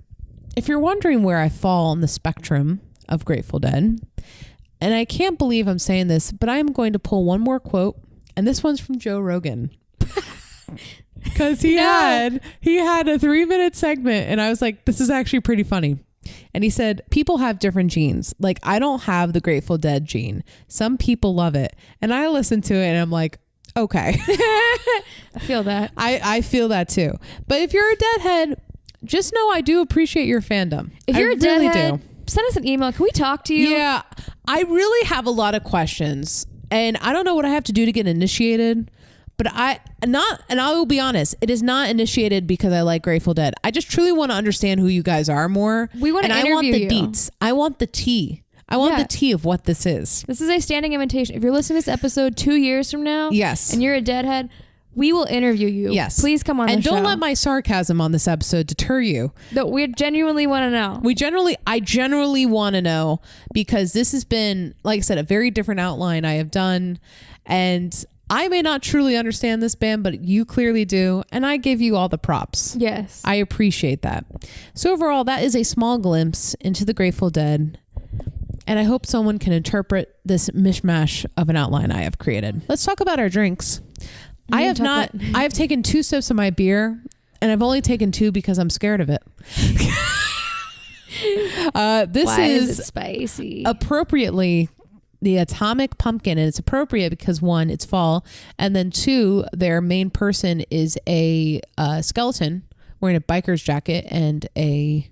[SPEAKER 2] If you're wondering where I fall on the spectrum of Grateful Dead, and I can't believe I'm saying this, but I am going to pull one more quote, and this one's from Joe Rogan. Because he had a 3-minute segment, and I was like, this is actually pretty funny. And he said, people have different genes. Like, I don't have the Grateful Dead gene. Some people love it. And I listened to it and I'm like, okay.
[SPEAKER 1] I feel that.
[SPEAKER 2] I feel that too. But if you're a Deadhead, just know I do appreciate your fandom.
[SPEAKER 1] If you're a Deadhead, send us an email. Can we talk to you?
[SPEAKER 2] Yeah. I really have a lot of questions. And I don't know what I have to do to get initiated. But I will be honest, it is not initiated because I like Grateful Dead. I just truly want to understand who you guys are more.
[SPEAKER 1] We want to interview you.
[SPEAKER 2] And I want the deets. I want the tea. I want the tea of what this is.
[SPEAKER 1] This is a standing invitation. If you're listening to this episode 2 years from now,
[SPEAKER 2] yes,
[SPEAKER 1] and you're a Deadhead, we will interview you.
[SPEAKER 2] Yes.
[SPEAKER 1] Please come on
[SPEAKER 2] and
[SPEAKER 1] the show.
[SPEAKER 2] And don't let my sarcasm on this episode deter you.
[SPEAKER 1] No, we genuinely want to know.
[SPEAKER 2] I generally want to know, because this has been, like I said, a very different outline I have done. And I may not truly understand this band, but you clearly do. And I give you all the props.
[SPEAKER 1] Yes.
[SPEAKER 2] I appreciate that. So overall, that is a small glimpse into the Grateful Dead. And I hope someone can interpret this mishmash of an outline I have created. Let's talk about our drinks. I have taken 2 sips of my beer, and I've only taken 2 because I'm scared of it. Why
[SPEAKER 1] is it spicy?
[SPEAKER 2] Appropriately, the Atomic Pumpkin, and it's appropriate because 1, it's fall, and then 2, their main person is a skeleton wearing a biker's jacket, and he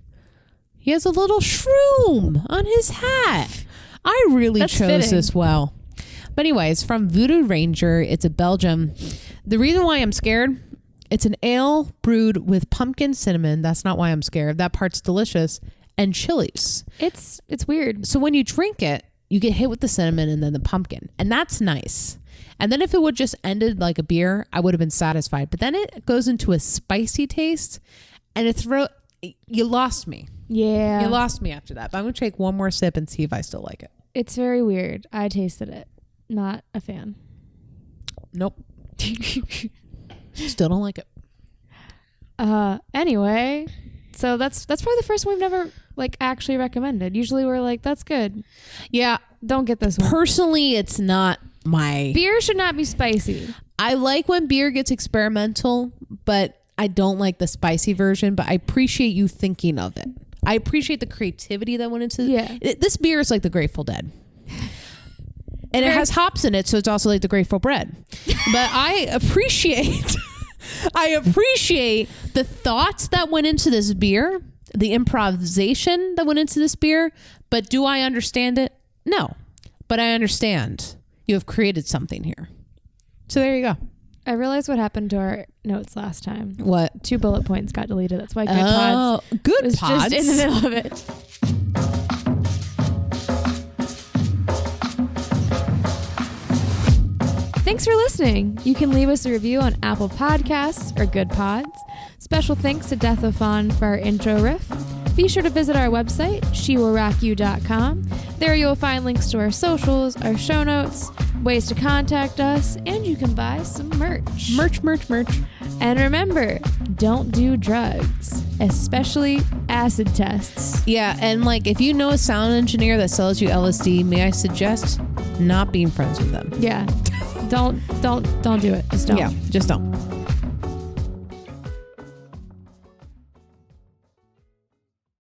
[SPEAKER 2] has a little shroom on his hat. I really chose this well. But anyways, from Voodoo Ranger, it's a Belgium. The reason why I'm scared, it's an ale brewed with pumpkin cinnamon. That's not why I'm scared. That part's delicious. And chilies.
[SPEAKER 1] It's weird.
[SPEAKER 2] So when you drink it, you get hit with the cinnamon and then the pumpkin. And that's nice. And then if it would just ended like a beer, I would have been satisfied. But then it goes into a spicy taste, and you lost me.
[SPEAKER 1] Yeah.
[SPEAKER 2] You lost me after that. But I'm going to take one more sip and see if I still like it.
[SPEAKER 1] It's very weird. I tasted it. Not a fan.
[SPEAKER 2] Nope. Still don't like it.
[SPEAKER 1] Anyway, so that's probably the first one we've never actually recommended. Usually we're like, that's good.
[SPEAKER 2] Yeah.
[SPEAKER 1] Don't get this one.
[SPEAKER 2] Personally, it's not my...
[SPEAKER 1] Beer should not be spicy.
[SPEAKER 2] I like when beer gets experimental, but I don't like the spicy version, but I appreciate you thinking of it. I appreciate the creativity that went into it.
[SPEAKER 1] Yeah.
[SPEAKER 2] This beer is like the Grateful Dead. And it has hops in it, so it's also like the Grateful Bread. But I appreciate the thoughts that went into this beer, the improvisation that went into this beer. But do I understand it? No. But I understand you have created something here. So there you go.
[SPEAKER 1] I realized what happened to our notes last time.
[SPEAKER 2] What?
[SPEAKER 1] 2 bullet points got deleted. That's why Good Pods was just in the middle of it. Thanks for listening. You can leave us a review on Apple Podcasts or Good Pods. Special thanks to Death of Fawn for our intro riff. Be sure to visit our website, shewillrockyou.com. There you'll find links to our socials, our show notes, ways to contact us, and you can buy some merch.
[SPEAKER 2] Merch.
[SPEAKER 1] And remember, don't do drugs, especially acid tests.
[SPEAKER 2] Yeah, and like if you know a sound engineer that sells you LSD, may I suggest not being friends with them?
[SPEAKER 1] Yeah. Don't do it. Just don't.
[SPEAKER 2] Yeah, just don't.